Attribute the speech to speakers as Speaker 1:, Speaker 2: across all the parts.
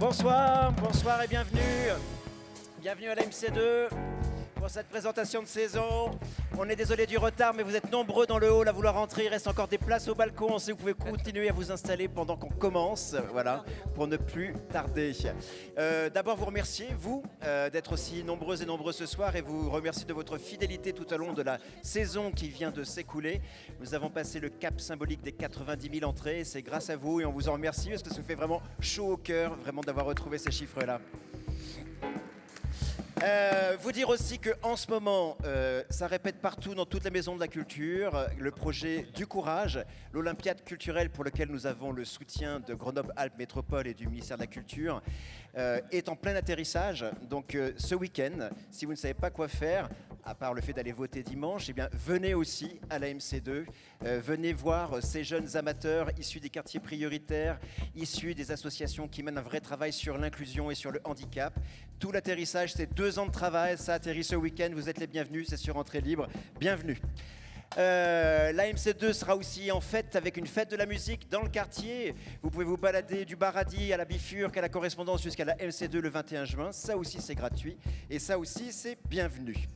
Speaker 1: Bonsoir, bonsoir et bienvenue. Bienvenue à la MC2 pour cette présentation de saison. On est désolé du retard, mais vous êtes nombreux dans le hall à vouloir entrer. Il reste encore des places au balcon. Si vous pouvez continuer à vous installer pendant qu'on commence, voilà, pour ne plus tarder. D'abord, vous remercier, vous, d'être aussi nombreux et nombreux ce soir, et vous remercier de votre fidélité tout au long de la saison qui vient de s'écouler. Nous avons passé le cap symbolique des 90 000 entrées. C'est grâce à vous et on vous en remercie parce que ça nous fait vraiment chaud au cœur, vraiment d'avoir retrouvé ces chiffres-là. Vous dire aussi qu'en ce moment, ça répète partout dans toutes les maisons de la culture, le projet du courage, l'Olympiade culturelle pour lequel nous avons le soutien de Grenoble-Alpes Métropole et du ministère de la Culture, est en plein atterrissage. Donc ce week-end, si vous ne savez pas quoi faire, à part le fait d'aller voter dimanche, eh bien, venez aussi à la MC2, venez voir ces jeunes amateurs issus des quartiers prioritaires, issus des associations qui mènent un vrai travail sur l'inclusion et sur le handicap. Tout l'atterrissage, c'est 2 ans de travail, ça atterrit ce week-end, vous êtes les bienvenus, c'est sur entrée libre, bienvenue. La MC2 sera aussi en fête avec une fête de la musique dans le quartier. Vous pouvez vous balader du Baradi à la Bifurque, à la Correspondance jusqu'à la MC2 le 21 juin. Ça aussi c'est gratuit et ça aussi c'est bienvenu.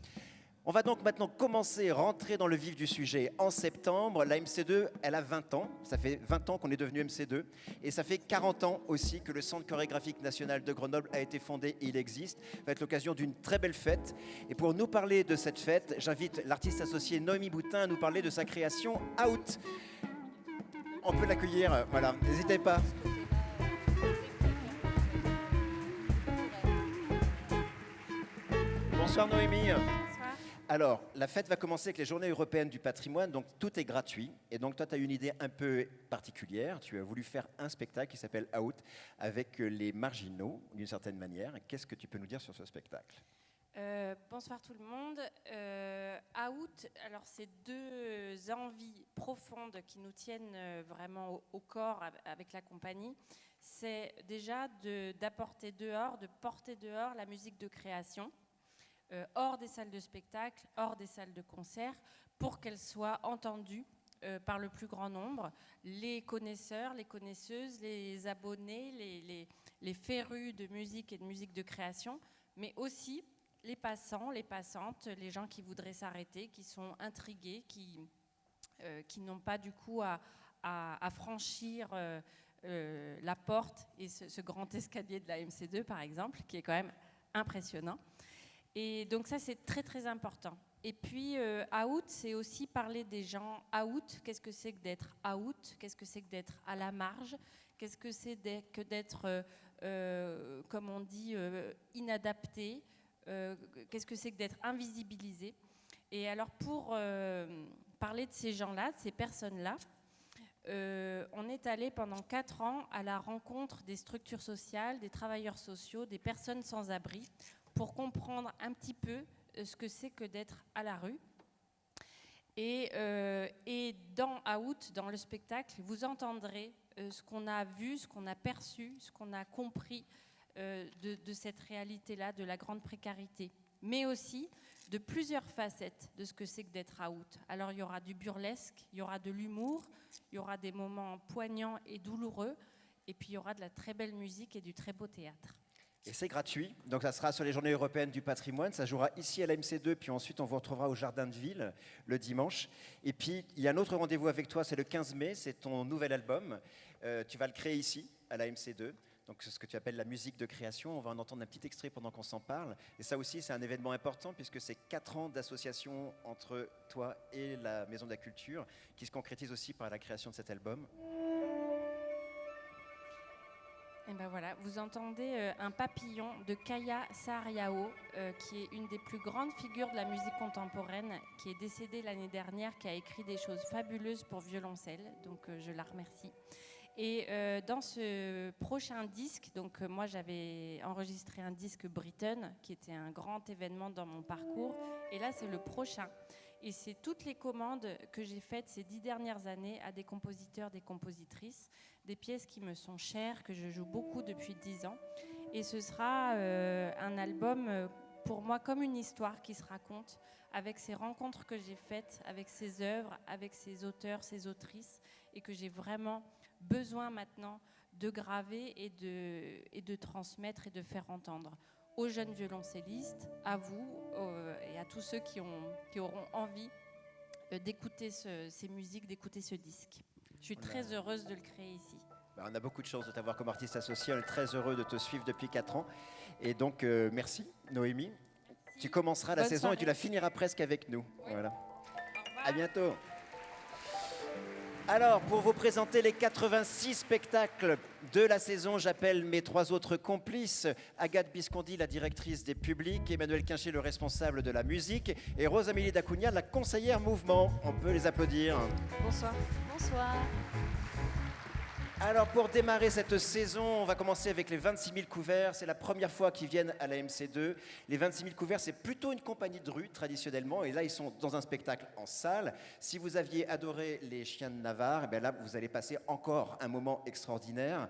Speaker 1: On va donc maintenant commencer, rentrer dans le vif du sujet. En septembre, la MC2, elle a 20 ans. Ça fait 20 ans qu'on est devenu MC2. Et ça fait 40 ans aussi que le Centre chorégraphique national de Grenoble a été fondé et il existe. Ça va être l'occasion d'une très belle fête. Et pour nous parler de cette fête, j'invite l'artiste associée Noémie Boutin à nous parler de sa création Out. On peut l'accueillir, voilà, n'hésitez pas. Bonsoir Noémie. Alors, la fête va commencer avec les Journées européennes du patrimoine, donc tout est gratuit. Et donc toi, tu as une idée un peu particulière. Tu as voulu faire un spectacle qui s'appelle Out avec les marginaux, d'une certaine manière. Qu'est-ce que tu peux nous dire sur ce spectacle ?
Speaker 2: Bonsoir tout le monde. Out, alors c'est 2 envies profondes qui nous tiennent vraiment au corps avec la compagnie. C'est déjà d'apporter dehors, de porter dehors la musique de création. Hors des salles de spectacle, hors des salles de concert, pour qu'elle soit entendue par le plus grand nombre, les connaisseurs, les connaisseuses, les abonnés, les férus de musique et de musique de création, mais aussi les passants, les passantes, les gens qui voudraient s'arrêter, qui sont intrigués, qui n'ont pas du coup à franchir la porte et ce grand escalier de la MC2 par exemple, qui est quand même impressionnant. Et donc ça, c'est très, très important. Et puis, out, c'est aussi parler des gens out. Qu'est-ce que c'est que d'être out ? Qu'est-ce que c'est que d'être à la marge ? Qu'est-ce que c'est que d'être, comme on dit, inadapté ? Qu'est-ce que c'est que d'être invisibilisé ? Et alors, pour parler de ces gens-là, de ces personnes-là, on est allé pendant 4 ans à la rencontre des structures sociales, des travailleurs sociaux, des personnes sans abri, pour comprendre un petit peu ce que c'est que d'être à la rue. Et dans Out, dans le spectacle, vous entendrez ce qu'on a vu, ce qu'on a perçu, ce qu'on a compris de cette réalité-là, de la grande précarité, mais aussi de plusieurs facettes de ce que c'est que d'être out. Alors il y aura du burlesque, il y aura de l'humour, il y aura des moments poignants et douloureux, et puis il y aura de la très belle musique et du très beau théâtre.
Speaker 1: Et c'est gratuit, donc ça sera sur les Journées européennes du patrimoine, ça jouera ici à la MC2, puis ensuite on vous retrouvera au Jardin de Ville le dimanche. Et puis il y a un autre rendez-vous avec toi, c'est le 15 mai, c'est ton nouvel album, tu vas le créer ici à la MC2. Donc c'est ce que tu appelles la musique de création, on va en entendre un petit extrait pendant qu'on s'en parle. Et ça aussi c'est un événement important puisque c'est 4 ans d'association entre toi et la Maison de la Culture qui se concrétise aussi par la création de cet album.
Speaker 2: Et ben voilà, vous entendez un papillon de Kaya Saariao, qui est une des plus grandes figures de la musique contemporaine, qui est décédée l'année dernière, qui a écrit des choses fabuleuses pour violoncelle, donc je la remercie. Et dans ce prochain disque, donc moi j'avais enregistré un disque Britain, qui était un grand événement dans mon parcours, et là c'est le prochain. Et c'est toutes les commandes que j'ai faites ces 10 dernières années à des compositeurs, des compositrices, des pièces qui me sont chères, que je joue beaucoup depuis 10 ans. Et ce sera un album pour moi comme une histoire qui se raconte avec ces rencontres que j'ai faites, avec ces œuvres, avec ces auteurs, ces autrices, et que j'ai vraiment besoin maintenant de graver et de transmettre et de faire entendre aux jeunes violoncellistes, à vous et à tous ceux qui auront envie d'écouter ces musiques, d'écouter ce disque. Je suis très heureuse de le créer ici.
Speaker 1: On a beaucoup de chance de t'avoir comme artiste associé. On est très heureux de te suivre depuis 4 ans. Et donc, merci Noémie. Merci. Tu commenceras la saison soirée. Et tu la finiras presque avec nous. Oui. Voilà. À bientôt. Alors, pour vous présenter les 86 spectacles de la saison, j'appelle mes 3 autres complices. Agathe Biscondi, la directrice des publics, Emmanuel Quincher, le responsable de la musique, et Rose-Amélie Dacugna, la conseillère mouvement. On peut les applaudir.
Speaker 3: Bonsoir.
Speaker 2: Bonsoir.
Speaker 1: Alors, pour démarrer cette saison, on va commencer avec les 26 000 couverts. C'est la première fois qu'ils viennent à la MC2. Les 26 000 couverts, c'est plutôt une compagnie de rue, traditionnellement. Et là, ils sont dans un spectacle en salle. Si vous aviez adoré Les Chiens de Navarre, eh bien là, vous allez passer encore un moment extraordinaire.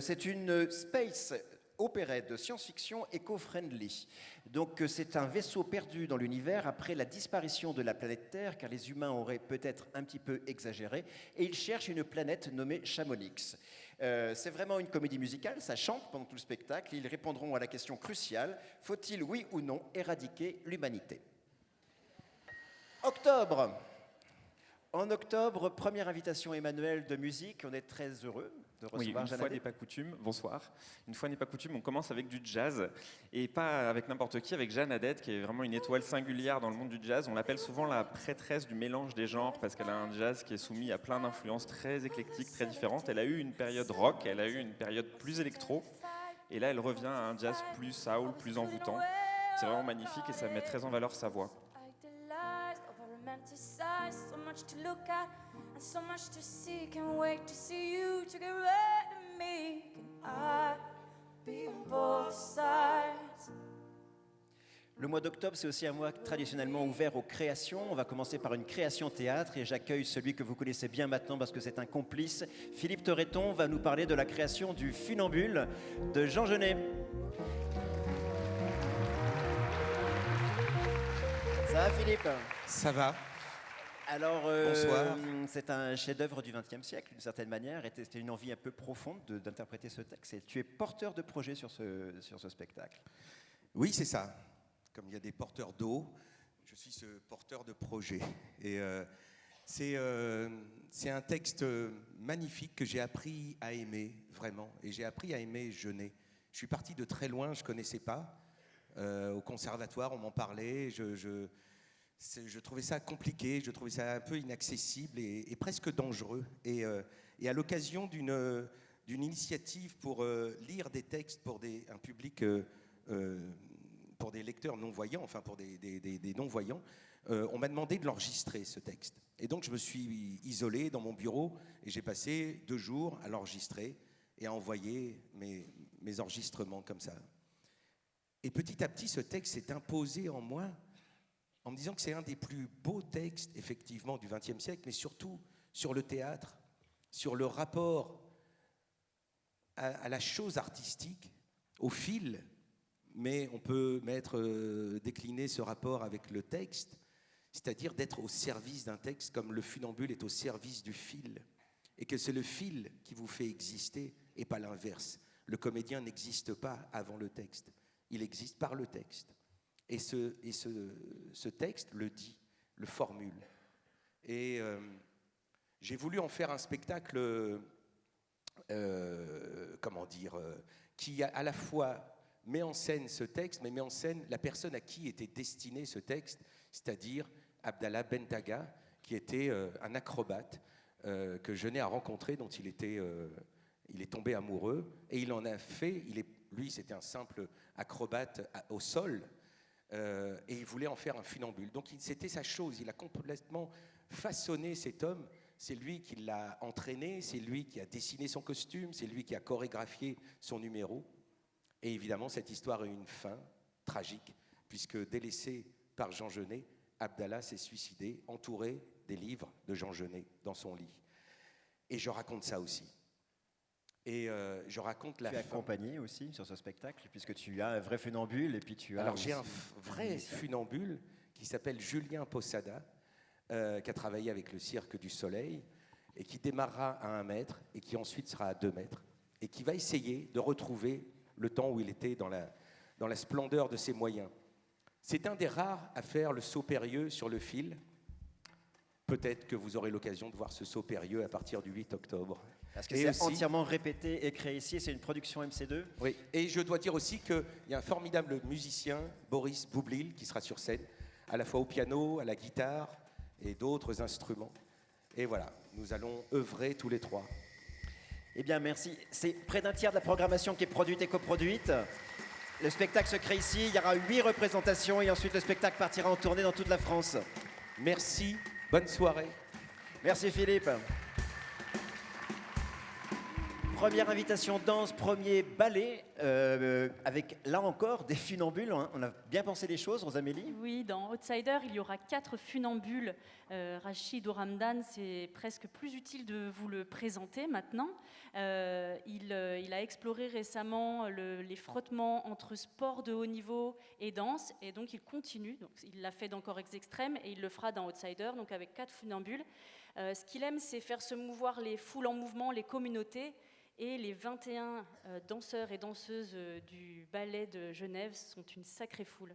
Speaker 1: C'est une space opérette de science-fiction éco-friendly. Donc c'est un vaisseau perdu dans l'univers après la disparition de la planète Terre, car les humains auraient peut-être un petit peu exagéré, et ils cherchent une planète nommée Chamonix. C'est vraiment une comédie musicale, ça chante pendant tout le spectacle, ils répondront à la question cruciale, faut-il oui ou non éradiquer l'humanité? Octobre. En octobre, première invitation Emmanuel de musique, on est très heureux de recevoir
Speaker 4: Jeanne Hadet. Une fois n'est pas coutume, bonsoir. Une fois n'est pas coutume, on commence avec du jazz, et pas avec n'importe qui, avec Jeanne Hadet, qui est vraiment une étoile singulière dans le monde du jazz. On l'appelle souvent la prêtresse du mélange des genres, parce qu'elle a un jazz qui est soumis à plein d'influences très éclectiques, très différentes. Elle a eu une période rock, elle a eu une période plus électro, et là elle revient à un jazz plus soul, plus envoûtant. C'est vraiment magnifique et ça met très en valeur sa voix.
Speaker 5: So much to look at and so much to see. Can't wait to see you to get rid of me. Can I be on both sides?
Speaker 1: Le mois d'octobre, c'est aussi un mois traditionnellement ouvert aux créations. On va commencer par une création théâtre et j'accueille celui que vous connaissez bien maintenant parce que c'est un complice. Philippe Toreton va nous parler de la création du Funambule de Jean Genet. Ça va Philippe?
Speaker 6: Ça va.
Speaker 1: Alors,
Speaker 6: bonsoir.
Speaker 1: C'est un chef-d'œuvre du XXe siècle, d'une certaine manière, et c'était une envie un peu profonde d'interpréter ce texte. Et tu es porteur de projet sur ce spectacle.
Speaker 6: Oui, c'est ça. Comme il y a des porteurs d'eau, je suis ce porteur de projet. Et c'est un texte magnifique que j'ai appris à aimer, vraiment. Et j'ai appris à aimer Genet. Je suis parti de très loin, je ne connaissais pas. Au conservatoire, on m'en parlait. Je trouvais ça compliqué, je trouvais ça un peu inaccessible et presque dangereux. Et à l'occasion d'une initiative pour lire des textes pour un public, pour des lecteurs non-voyants, enfin pour des non-voyants, on m'a demandé de l'enregistrer, ce texte. Et donc je me suis isolé dans mon bureau et j'ai passé 2 jours à l'enregistrer et à envoyer mes enregistrements comme ça. Et petit à petit, ce texte s'est imposé en moi en me disant que c'est un des plus beaux textes, effectivement, du XXe siècle, mais surtout sur le théâtre, sur le rapport à la chose artistique, au fil, mais on peut décliner ce rapport avec le texte, c'est-à-dire d'être au service d'un texte comme le funambule est au service du fil, et que c'est le fil qui vous fait exister et pas l'inverse. Le comédien n'existe pas avant le texte, il existe par le texte. Et ce texte le dit, le formule. Et j'ai voulu en faire un spectacle, qui à la fois met en scène ce texte, mais met en scène la personne à qui était destiné ce texte, c'est-à-dire Abdallah Bentaga, qui était un acrobate que Genet a rencontré, dont il est tombé amoureux, et il en a fait, lui c'était un simple acrobate au sol, et il voulait en faire un funambule. Donc c'était sa chose, il a complètement façonné cet homme, c'est lui qui l'a entraîné, c'est lui qui a dessiné son costume, c'est lui qui a chorégraphié son numéro. Et évidemment, cette histoire a une fin tragique, puisque délaissé par Jean Genet, Abdallah s'est suicidé, entouré des livres de Jean Genet dans son lit. Et je raconte ça aussi. Et je raconte la fin.
Speaker 1: Tu es accompagné aussi sur ce spectacle, puisque tu as un vrai funambule, et puis tu as...
Speaker 6: Alors j'ai un vrai funambule qui s'appelle Julien Posada, qui a travaillé avec le Cirque du Soleil, et qui démarrera à 1 mètre, et qui ensuite sera à 2 mètres. et qui va essayer de retrouver le temps où il était dans la splendeur de ses moyens. C'est un des rares à faire le saut périlleux sur le fil. Peut-être que vous aurez l'occasion de voir ce saut périlleux à partir du 8 octobre.
Speaker 1: Parce que
Speaker 6: Et
Speaker 1: c'est
Speaker 6: aussi-
Speaker 1: entièrement répété et créé ici, c'est une production MC2.
Speaker 6: Oui, et je dois dire aussi qu'il y a un formidable musicien, Boris Boublil, qui sera sur scène, à la fois au piano, à la guitare et d'autres instruments. Et voilà, nous allons œuvrer tous les trois.
Speaker 1: Eh bien, merci. C'est près d'un tiers de la programmation qui est produite et coproduite. Le spectacle se crée ici, il y aura 8 représentations et ensuite le spectacle partira en tournée dans toute la France.
Speaker 6: Merci, bonne soirée.
Speaker 1: Merci Philippe. Première invitation danse, premier ballet, avec là encore des funambules. Hein. On a bien pensé les choses, Rosamélie.
Speaker 3: Oui, dans Outsider, il y aura 4 funambules. Rachid Oramdan, c'est presque plus utile de vous le présenter maintenant. Il a exploré récemment les frottements entre sport de haut niveau et danse, et donc il continue. Donc, il l'a fait dans Corex Extrême et il le fera dans Outsider, donc avec 4 funambules. Ce qu'il aime, c'est faire se mouvoir les foules en mouvement, les communautés. Et les 21 danseurs et danseuses du ballet de Genève sont une sacrée foule.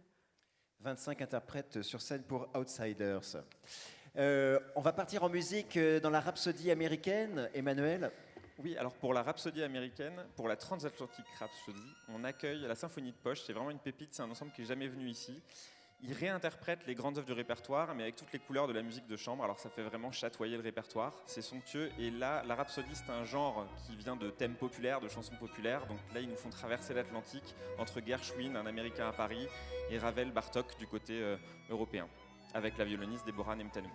Speaker 1: 25 interprètes sur scène pour Outsiders. On va partir en musique dans la Rhapsodie américaine, Emmanuel.
Speaker 4: Oui, alors pour la Rhapsodie américaine, pour la Transatlantic Rhapsody, on accueille la Symphonie de Poche. C'est vraiment une pépite, c'est un ensemble qui n'est jamais venu ici. Il réinterprète les grandes œuvres du répertoire, mais avec toutes les couleurs de la musique de chambre, alors ça fait vraiment chatoyer le répertoire, c'est somptueux. Et là, la rhapsodie, c'est un genre qui vient de thèmes populaires, de chansons populaires, donc là, ils nous font traverser l'Atlantique entre Gershwin, un Américain à Paris, et Ravel, Bartók du côté européen, avec la violoniste Deborah Nemtanou.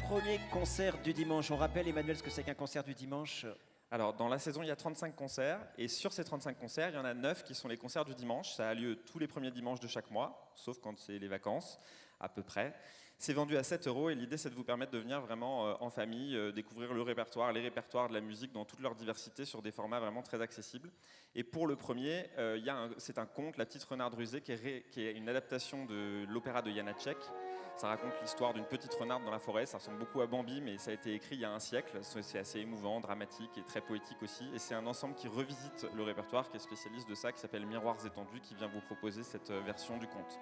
Speaker 1: Premier concert du dimanche. On rappelle, Emmanuel, ce que c'est qu'un concert du dimanche?
Speaker 4: Alors, dans la saison, il y a 35 concerts, et sur ces 35 concerts, il y en a 9 qui sont les concerts du dimanche. Ça a lieu tous les premiers dimanches de chaque mois, sauf quand c'est les vacances, à peu près. C'est vendu à 7 €, et l'idée, c'est de vous permettre de venir vraiment en famille, découvrir le répertoire, les répertoires de la musique dans toute leur diversité, sur des formats vraiment très accessibles. Et pour le premier, c'est un conte, La Petite Renarde Rusée, qui est une adaptation de l'opéra de Janáček. Ça raconte l'histoire d'une petite renarde dans la forêt. Ça ressemble beaucoup à Bambi, mais ça a été écrit il y a un siècle. C'est assez émouvant, dramatique et très poétique aussi. Et c'est un ensemble qui revisite le répertoire, qui est spécialiste de ça, qui s'appelle Miroirs étendus, qui vient vous proposer cette version du conte.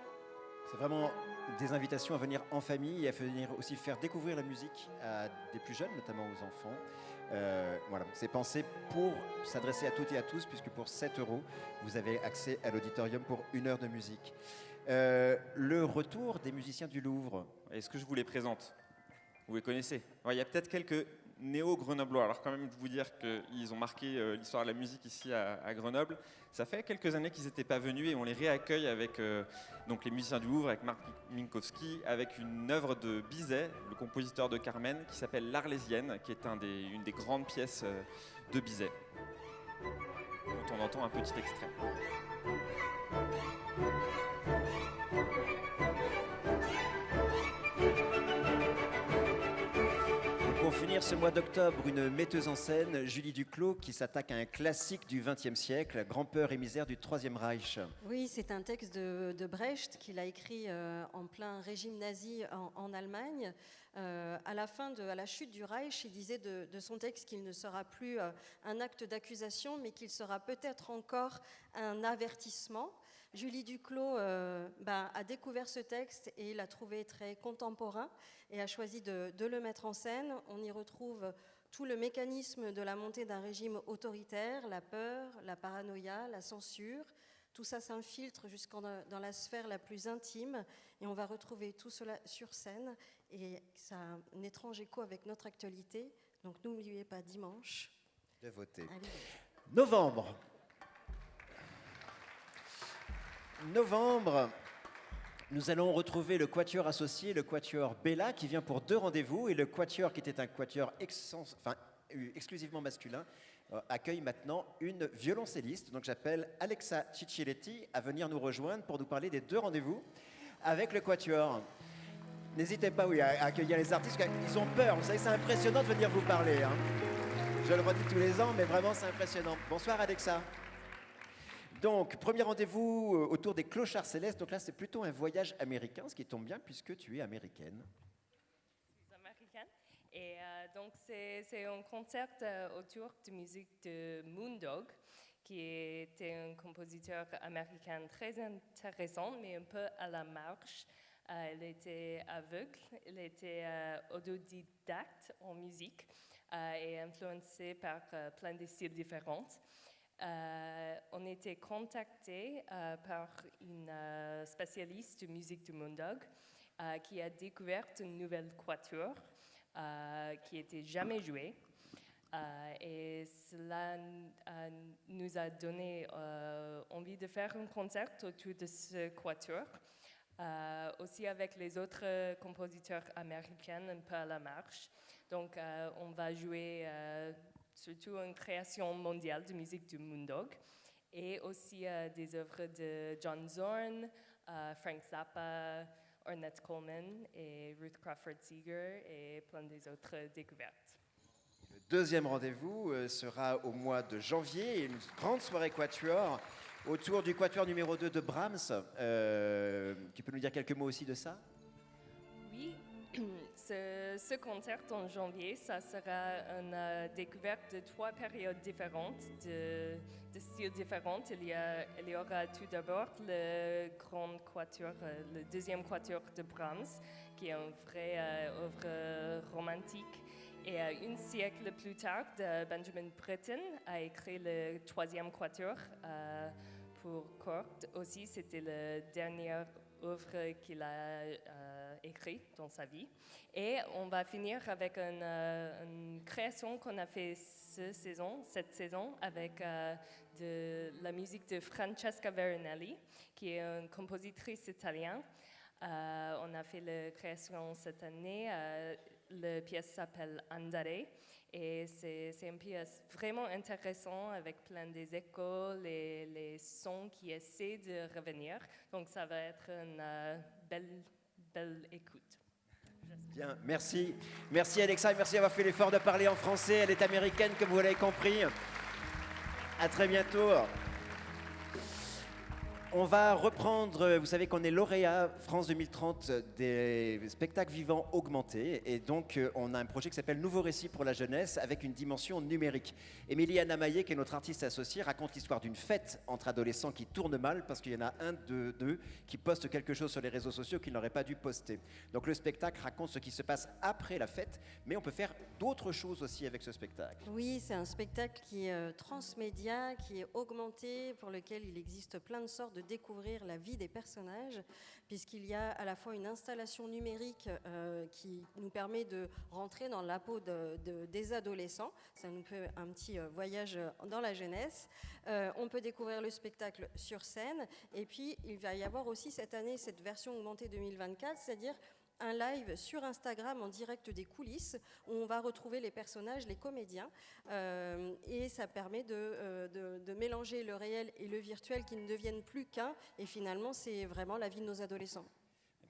Speaker 1: C'est vraiment des invitations à venir en famille et à venir aussi faire découvrir la musique à des plus jeunes, notamment aux enfants. Voilà, c'est pensé pour s'adresser à toutes et à tous, puisque pour 7 €, vous avez accès à l'auditorium pour 1 heure de musique. Le retour des musiciens du Louvre.
Speaker 4: Est-ce que je vous les présente? Vous les connaissez? Ouais, il y a peut-être quelques néo-grenoblois. Alors quand même, de vous dire qu'ils ont marqué l'histoire de la musique ici à Grenoble. Ça fait quelques années qu'ils n'étaient pas venus et on les réaccueille avec donc les musiciens du Louvre, avec Marc Minkowski, avec une œuvre de Bizet, le compositeur de Carmen, qui s'appelle L'Arlésienne, qui est une des grandes pièces de Bizet, dont on entend un petit extrait.
Speaker 1: Pour finir ce mois d'octobre, une metteuse en scène, Julie Duclos, qui s'attaque à un classique du XXe siècle, Grand-peur et misère du Troisième Reich.
Speaker 7: Oui, c'est un texte de Brecht qu'il a écrit en plein régime nazi en Allemagne. À la chute du Reich, il disait de son texte qu'il ne sera plus un acte d'accusation, mais qu'il sera peut-être encore un avertissement. Julie Duclos a découvert ce texte et l'a trouvé très contemporain et a choisi de le mettre en scène. On y retrouve tout le mécanisme de la montée d'un régime autoritaire, la peur, la paranoïa, la censure. Tout ça s'infiltre dans la sphère la plus intime et on va retrouver tout cela sur scène et ça a un étrange écho avec notre actualité. Donc n'oubliez pas dimanche
Speaker 1: de voter.
Speaker 7: Allez.
Speaker 1: Novembre, nous allons retrouver le quatuor associé, le quatuor Bella, qui vient pour 2 rendez-vous, et le quatuor, qui était un quatuor exclusivement masculin, accueille maintenant une violoncelliste. Donc j'appelle Alexa Cicciletti à venir nous rejoindre pour nous parler des 2 rendez-vous avec le quatuor. N'hésitez pas à accueillir les artistes, parce qu'ils ont peur. Vous savez, c'est impressionnant de venir vous parler. Hein. Je le redis tous les ans, mais vraiment c'est impressionnant. Bonsoir Alexa. Donc, premier rendez-vous autour des clochards célestes. Donc là, c'est plutôt un voyage américain, ce qui tombe bien puisque tu es américaine.
Speaker 2: Américaine.
Speaker 8: Et donc, c'est un concert autour de musique de Moondog, qui était un compositeur américain très intéressant, mais un peu à la marge. Il était aveugle, il était autodidacte en musique et influencé par plein de styles différents. On était contacté par une spécialiste de musique de Moondog qui a découvert une nouvelle quatuor qui n'était jamais jouée. Et cela nous a donné envie de faire un concert autour de ce quatuor, aussi avec les autres compositeurs américains un peu à la marge. Donc on va jouer surtout une création mondiale de musique de Moondog et aussi des œuvres de John Zorn, Frank Zappa, Ornette Coleman et Ruth Crawford Seeger et plein des autres découvertes.
Speaker 1: Le deuxième rendez-vous sera au mois de janvier, une grande soirée quatuor autour du quatuor numéro 2 de Brahms. Tu peux nous dire quelques mots aussi de ça ?
Speaker 8: Oui, ce concert en janvier, ça sera une découverte de 3 périodes différentes, de styles différents. Il y aura tout d'abord le grand quatuor, le deuxième quatuor de Brahms, qui est une vraie œuvre romantique. Et un siècle plus tard, Benjamin Britten a écrit le troisième quatuor pour cordes. Aussi, c'était la dernière œuvre qu'il a écrite dans sa vie. Et on va finir avec une création qu'on a fait cette saison avec de la musique de Francesca Veronelli, qui est une compositrice italienne. On a fait la création cette année. La pièce s'appelle Andare et c'est une pièce vraiment intéressante avec plein des échos, les sons qui essaient de revenir. Donc ça va être une belle écoute.
Speaker 1: Bien, merci. Merci Alexa et merci d'avoir fait l'effort de parler en français. Elle est américaine comme vous l'avez compris. À très bientôt. On va reprendre, vous savez qu'on est lauréat France 2030 des spectacles vivants augmentés et donc on a un projet qui s'appelle Nouveau Récit pour la jeunesse avec une dimension numérique. Emiliana Maillet, qui est notre artiste associée, raconte l'histoire d'une fête entre adolescents qui tourne mal parce qu'il y en a un d'eux qui poste quelque chose sur les réseaux sociaux qu'il n'aurait pas dû poster. Donc le spectacle raconte ce qui se passe après la fête, mais on peut faire d'autres choses aussi avec ce spectacle.
Speaker 7: Oui, c'est un spectacle qui est transmédia, qui est augmenté, pour lequel il existe plein de sortes de découvrir la vie des personnages, puisqu'il y a à la fois une installation numérique qui nous permet de rentrer dans la peau des adolescents. Ça nous fait un petit voyage dans la jeunesse. On peut découvrir le spectacle sur scène. Et puis, il va y avoir aussi cette année cette version augmentée 2024, c'est-à-dire un live sur Instagram en direct des coulisses où on va retrouver les personnages, les comédiens, et ça permet de mélanger le réel et le virtuel qui ne deviennent plus qu'un, et finalement c'est vraiment la vie de nos adolescents.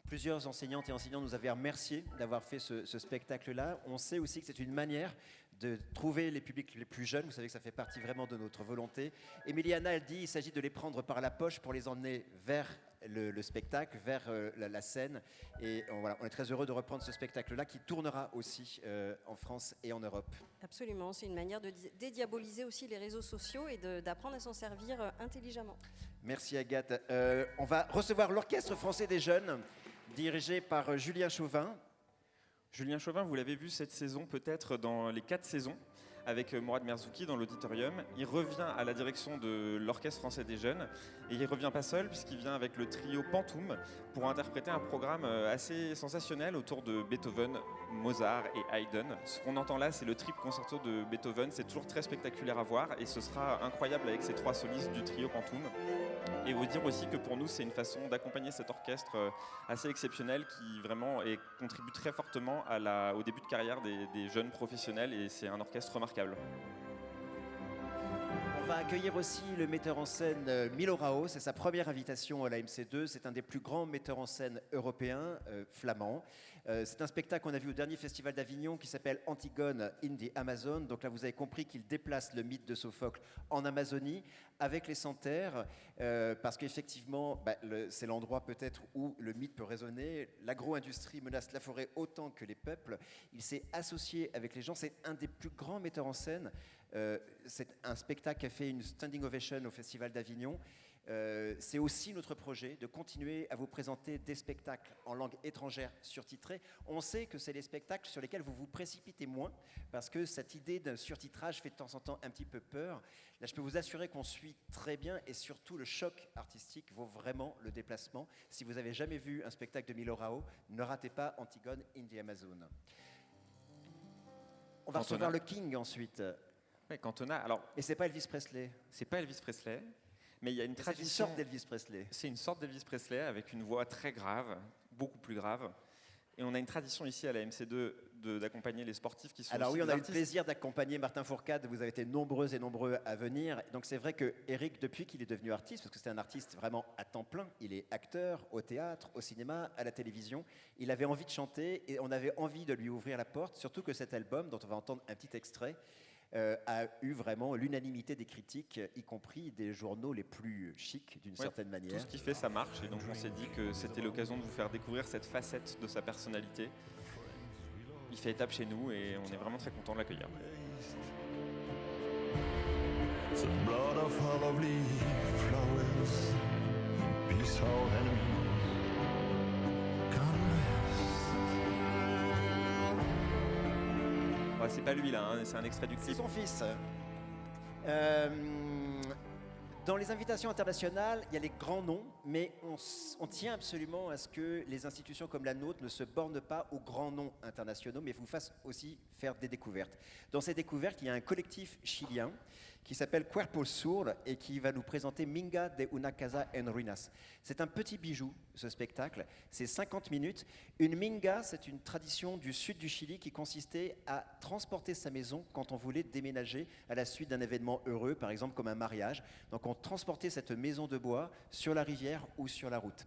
Speaker 1: Plusieurs enseignantes et enseignants nous avaient remercié d'avoir fait ce spectacle-là. On sait aussi que c'est une manière de trouver les publics les plus jeunes. Vous savez que ça fait partie vraiment de notre volonté. Emiliana, elle dit qu'il s'agit de les prendre par la poche pour les emmener vers le spectacle, vers la scène. Et on est très heureux de reprendre ce spectacle-là qui tournera aussi en France et en Europe.
Speaker 7: Absolument, c'est une manière de dédiaboliser aussi les réseaux sociaux et d'apprendre à s'en servir intelligemment.
Speaker 1: Merci Agathe. On va recevoir l'Orchestre français des jeunes, dirigé par Julien Chauvin.
Speaker 4: Julien Chauvin, vous l'avez vu cette saison, peut-être dans les 4 saisons, avec Mourad Merzouki dans l'auditorium. Il revient à la direction de l'Orchestre français des jeunes, et il ne revient pas seul, puisqu'il vient avec le trio Pantoum pour interpréter un programme assez sensationnel autour de Beethoven, Mozart et Haydn. Ce qu'on entend là, c'est le triple concerto de Beethoven. C'est toujours très spectaculaire à voir, et ce sera incroyable avec ces 3 solistes du trio Pantoum. Et vous dire aussi que pour nous, c'est une façon d'accompagner cet orchestre assez exceptionnel qui vraiment contribue très fortement au début de carrière des jeunes professionnels, et c'est un orchestre remarquable.
Speaker 1: On va accueillir aussi le metteur en scène Milo Rao. C'est sa première invitation à la MC2. C'est un des plus grands metteurs en scène européens, flamands. C'est un spectacle qu'on a vu au dernier festival d'Avignon qui s'appelle Antigone in the Amazon. Donc là, vous avez compris qu'il déplace le mythe de Sophocle en Amazonie avec les Santerres, parce qu'effectivement, c'est l'endroit peut-être où le mythe peut résonner. L'agro-industrie menace la forêt autant que les peuples. Il s'est associé avec les gens. C'est un des plus grands metteurs en scène. C'est un spectacle qui a fait une standing ovation au Festival d'Avignon. C'est aussi notre projet de continuer à vous présenter des spectacles en langue étrangère surtitrés. On sait que c'est les spectacles sur lesquels vous vous précipitez moins parce que cette idée d'un surtitrage fait de temps en temps un petit peu peur. Là, je peux vous assurer qu'on suit très bien et surtout le choc artistique vaut vraiment le déplacement. Si vous n'avez jamais vu un spectacle de Milo Rao, ne ratez pas Antigone in the Amazon. On va recevoir le King ensuite.
Speaker 4: Ouais, Cantona. Alors,
Speaker 1: et c'est pas Elvis Presley.
Speaker 4: C'est pas Elvis Presley. Mais il y a une tradition.
Speaker 1: C'est une sorte d'Elvis Presley.
Speaker 4: C'est une sorte d'Elvis Presley avec une voix très grave, beaucoup plus grave. Et on a une tradition ici à la MC2 d'accompagner les sportifs qui sont.
Speaker 1: Alors oui, on a eu le
Speaker 4: artistes.
Speaker 1: plaisir d'accompagner Martin Fourcade. Vous avez été nombreux et nombreux à venir. Donc c'est vrai que Eric, depuis qu'il est devenu artiste, parce que c'est un artiste vraiment à temps plein, il est acteur au théâtre, au cinéma, à la télévision. Il avait envie de chanter et on avait envie de lui ouvrir la porte. Surtout que cet album, dont on va entendre un petit extrait, a eu vraiment l'unanimité des critiques, y compris des journaux les plus chics d'une certaine manière.
Speaker 4: Tout ce qu'il fait, ça marche. Et donc on s'est dit que c'était l'occasion de vous faire découvrir cette facette de sa personnalité. Il fait étape chez nous et on est vraiment très content de l'accueillir. Ouais, c'est pas lui là, hein, c'est un extrait du clip.
Speaker 1: C'est son fils. Dans les invitations internationales, il y a les grands noms, mais on tient absolument à ce que les institutions comme la nôtre ne se bornent pas aux grands noms internationaux, mais vous fassent aussi faire des découvertes. Dans ces découvertes, il y a un collectif chilien qui s'appelle Cuerpo Sur et qui va nous présenter Minga de una casa en ruinas. C'est un petit bijou, ce spectacle. C'est 50 minutes. Une minga, c'est une tradition du sud du Chili qui consistait à transporter sa maison quand on voulait déménager à la suite d'un événement heureux, par exemple comme un mariage. Donc on transportait cette maison de bois sur la rivière ou sur la route.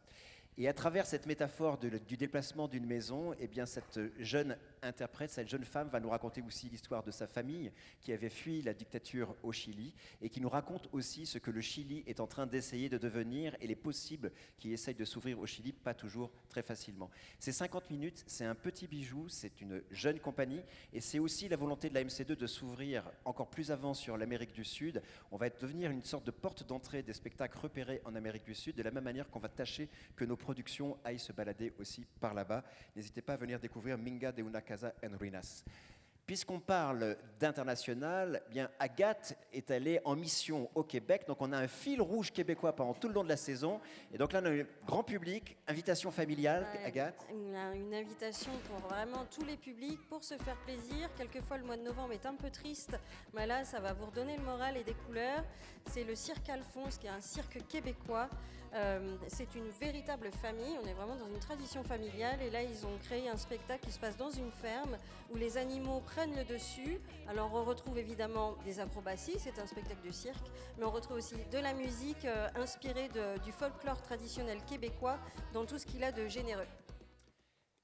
Speaker 1: Et à travers cette métaphore du déplacement d'une maison, eh bien cette jeune interprète, cette jeune femme va nous raconter aussi l'histoire de sa famille qui avait fui la dictature au Chili et qui nous raconte aussi ce que le Chili est en train d'essayer de devenir et les possibles qui essayent de s'ouvrir au Chili, pas toujours très facilement. Ces 50 minutes, c'est un petit bijou, c'est une jeune compagnie et c'est aussi la volonté de la MC2 de s'ouvrir encore plus avant sur l'Amérique du Sud. On va devenir une sorte de porte d'entrée des spectacles repérés en Amérique du Sud de la même manière qu'on va tâcher que nos productions aillent se balader aussi par là-bas. N'hésitez pas à venir découvrir Minga de una casa en ruinas. Puisqu'on parle d'international, eh bien Agathe est allée en mission au Québec. Donc on a un fil rouge québécois pendant tout le long de la saison. Et donc là, on a un grand public, invitation familiale, Agathe.
Speaker 7: Une invitation pour vraiment tous les publics, pour se faire plaisir. Quelquefois, le mois de novembre est un peu triste, mais là, ça va vous redonner le moral et des couleurs. C'est le Cirque Alphonse, qui est un cirque québécois. C'est une véritable famille, on est vraiment dans une tradition familiale et là ils ont créé un spectacle qui se passe dans une ferme où les animaux prennent le dessus. Alors on retrouve évidemment des acrobaties, c'est un spectacle de cirque, mais on retrouve aussi de la musique inspirée du folklore traditionnel québécois dans tout ce qu'il a de généreux.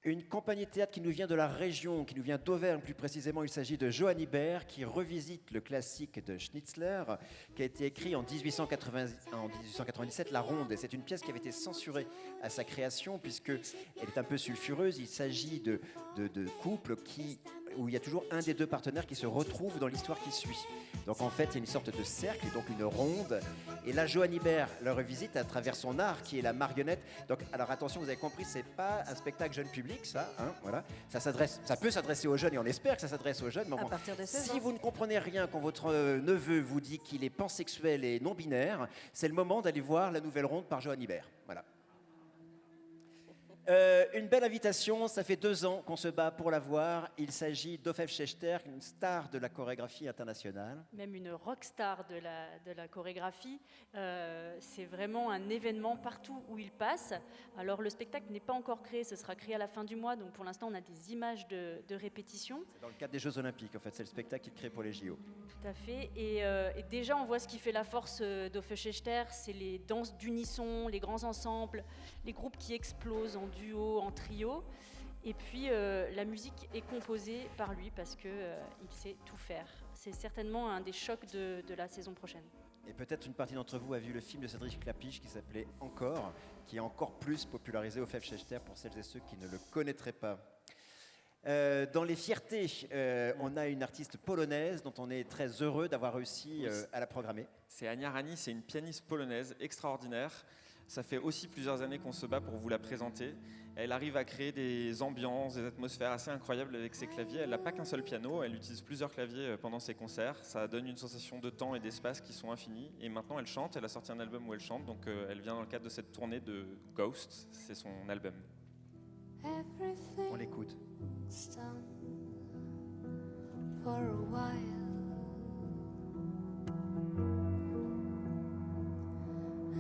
Speaker 1: Une compagnie de théâtre qui nous vient de la région, qui nous vient d'Auvergne plus précisément. Il s'agit de Johan Ibert qui revisite le classique de Schnitzler qui a été écrit en 1897, La Ronde. Et c'est une pièce qui avait été censurée à sa création puisqu'elle est un peu sulfureuse. Il s'agit de couples où il y a toujours un des deux partenaires qui se retrouve dans l'histoire qui suit. Donc en fait, il y a une sorte de cercle, donc une ronde. Et là, Johan Ibert le revisite à travers son art, qui est la marionnette. Donc, alors attention, vous avez compris, c'est pas un spectacle jeune public, ça. Hein, voilà. Ça peut s'adresser aux jeunes, et on espère que ça s'adresse aux jeunes. Mais
Speaker 7: à partir de 16 ans.
Speaker 1: Si vous ne comprenez rien quand votre neveu vous dit qu'il est pansexuel et non-binaire, c'est le moment d'aller voir la nouvelle ronde par Johan Ibert. Voilà. Une belle invitation, ça fait 2 ans qu'on se bat pour la voir. Il s'agit d'Ofef Schechter, une star de la chorégraphie internationale.
Speaker 3: Même une rockstar de la chorégraphie. C'est vraiment un événement partout où il passe. Alors le spectacle n'est pas encore créé, ce sera créé à la fin du mois, donc pour l'instant on a des images de répétition.
Speaker 1: C'est dans le cadre des Jeux Olympiques, en fait, c'est le spectacle qu'il crée pour les JO.
Speaker 3: Tout à fait. Et déjà, on voit ce qui fait la force d'Ofef Schechter, c'est les danses d'unisson, les grands ensembles, les groupes qui explosent en duo, en trio. Et puis, la musique est composée par lui parce qu'il sait tout faire. C'est certainement un des chocs de la saison prochaine.
Speaker 1: Et peut-être une partie d'entre vous a vu le film de Cédric Klapisch qui s'appelait Encore, qui a encore plus popularisé Ofef Schechter pour celles et ceux qui ne le connaîtraient pas. Dans les fiertés, on a une artiste polonaise dont on est très heureux d'avoir réussi à la programmer.
Speaker 4: C'est Ania Rani, c'est une pianiste polonaise extraordinaire. Ça fait aussi plusieurs années qu'on se bat pour vous la présenter. Elle arrive à créer des ambiances, des atmosphères assez incroyables avec ses claviers. Elle n'a pas qu'un seul piano, elle utilise plusieurs claviers pendant ses concerts. Ça donne une sensation de temps et d'espace qui sont infinis. Et maintenant elle chante, elle a sorti un album où elle chante, donc elle vient dans le cadre de cette tournée de Ghost, c'est son album.
Speaker 1: On l'écoute.
Speaker 5: For a while,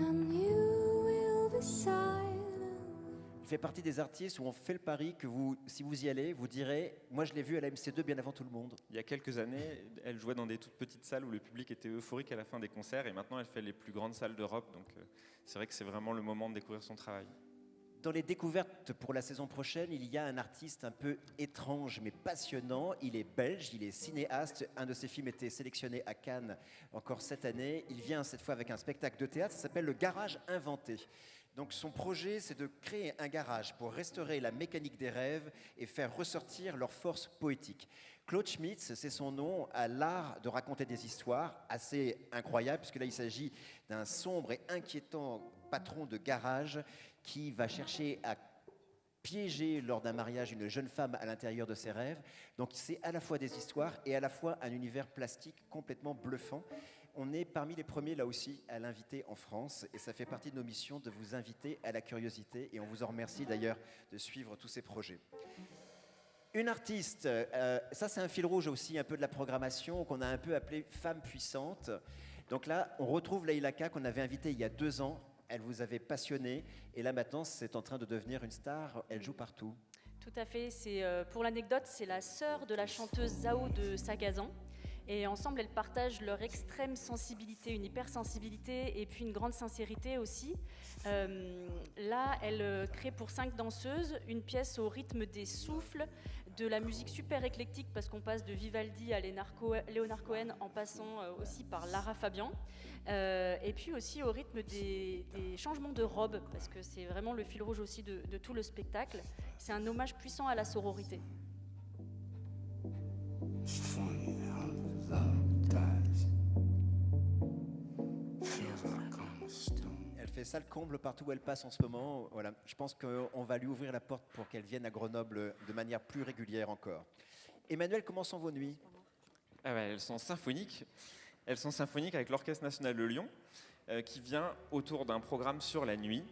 Speaker 5: and you will be silent.
Speaker 1: Il fait partie des artistes où on fait le pari que vous, si vous y allez, vous direz « Moi, je l'ai vu à la MC2 bien avant tout le monde ».
Speaker 4: Il y a quelques années, elle jouait dans des toutes petites salles où le public était euphorique à la fin des concerts, et maintenant elle fait les plus grandes salles d'Europe, donc c'est vrai que c'est vraiment le moment de découvrir son travail.
Speaker 1: Dans les découvertes pour la saison prochaine, il y a un artiste un peu étrange mais passionnant. Il est belge, il est cinéaste. Un de ses films était sélectionné à Cannes encore cette année. Il vient cette fois avec un spectacle de théâtre, ça s'appelle Le Garage Inventé. Donc son projet, c'est de créer un garage pour restaurer la mécanique des rêves et faire ressortir leur force poétique. Claude Schmitz, c'est son nom, a l'art de raconter des histoires assez incroyables, puisque là il s'agit d'un sombre et inquiétant patron de garage qui va chercher à piéger lors d'un mariage une jeune femme à l'intérieur de ses rêves. Donc c'est à la fois des histoires et à la fois un univers plastique complètement bluffant. On est parmi les premiers là aussi à l'inviter en France et ça fait partie de nos missions de vous inviter à la curiosité et on vous en remercie d'ailleurs de suivre tous ces projets. Une artiste, ça c'est un fil rouge aussi un peu de la programmation qu'on a un peu appelé femme puissante. Donc là on retrouve Leïla Ka qu'on avait invitée il y a 2 ans. Elle vous avait passionné et là maintenant c'est en train de devenir une star, elle joue partout.
Speaker 3: Tout à fait, pour l'anecdote, c'est la sœur de la chanteuse Zao de Sagazan. Et ensemble, elles partagent leur extrême sensibilité, une hypersensibilité et puis une grande sincérité aussi. Là, elle crée pour 5 danseuses une pièce au rythme des souffles, de la musique super éclectique parce qu'on passe de Vivaldi à Leonard Cohen en passant aussi par Lara Fabian. Et puis aussi au rythme des changements de robe parce que c'est vraiment le fil rouge aussi de tout le spectacle. C'est un hommage puissant à la sororité.
Speaker 1: Elle fait ça le comble partout où elle passe en ce moment. Voilà. Je pense qu'on va lui ouvrir la porte pour qu'elle vienne à Grenoble de manière plus régulière encore. Emmanuel, comment sont vos nuits ?
Speaker 4: Ah bah, elles sont symphoniques. Elles sont symphoniques avec l'Orchestre National de Lyon, qui vient autour d'un programme sur la nuit,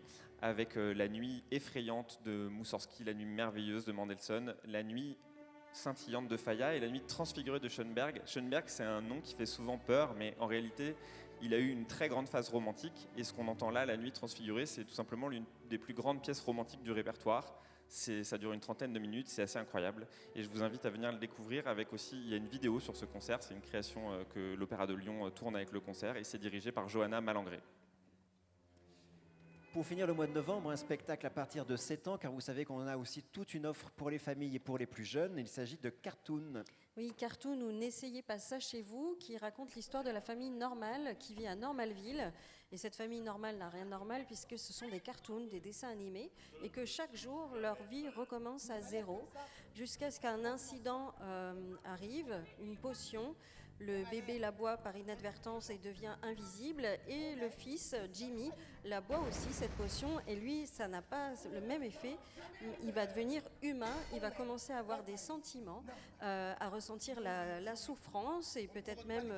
Speaker 4: avec la nuit effrayante de Moussorgsky, la nuit merveilleuse de Mendelssohn, la nuit scintillante de Falla et la nuit transfigurée de Schoenberg. Schoenberg, c'est un nom qui fait souvent peur, mais en réalité, il a eu une très grande phase romantique. Et ce qu'on entend là, la nuit transfigurée, c'est tout simplement l'une des plus grandes pièces romantiques du répertoire. Ça dure une 30aine de minutes, c'est assez incroyable. Et je vous invite à venir le découvrir avec aussi, il y a une vidéo sur ce concert, c'est une création que l'Opéra de Lyon tourne avec le concert et c'est dirigé par Johanna Malangré.
Speaker 1: Pour finir le mois de novembre, un spectacle à partir de 7 ans, car vous savez qu'on a aussi toute une offre pour les familles et pour les plus jeunes. Il s'agit de Cartoon.
Speaker 7: Oui, Cartoon ou N'essayez pas ça chez vous, qui raconte l'histoire de la famille normale qui vit à Normalville. Et cette famille normale n'a rien de normal puisque ce sont des cartoons, des dessins animés, et que chaque jour, leur vie recommence à zéro, jusqu'à ce qu'un incident arrive, une potion. Le bébé la boit par inadvertance et devient invisible, et le fils, Jimmy, la boit aussi, cette potion, et lui, ça n'a pas le même effet. Il va devenir humain, il va commencer à avoir des sentiments, à ressentir la souffrance et peut-être même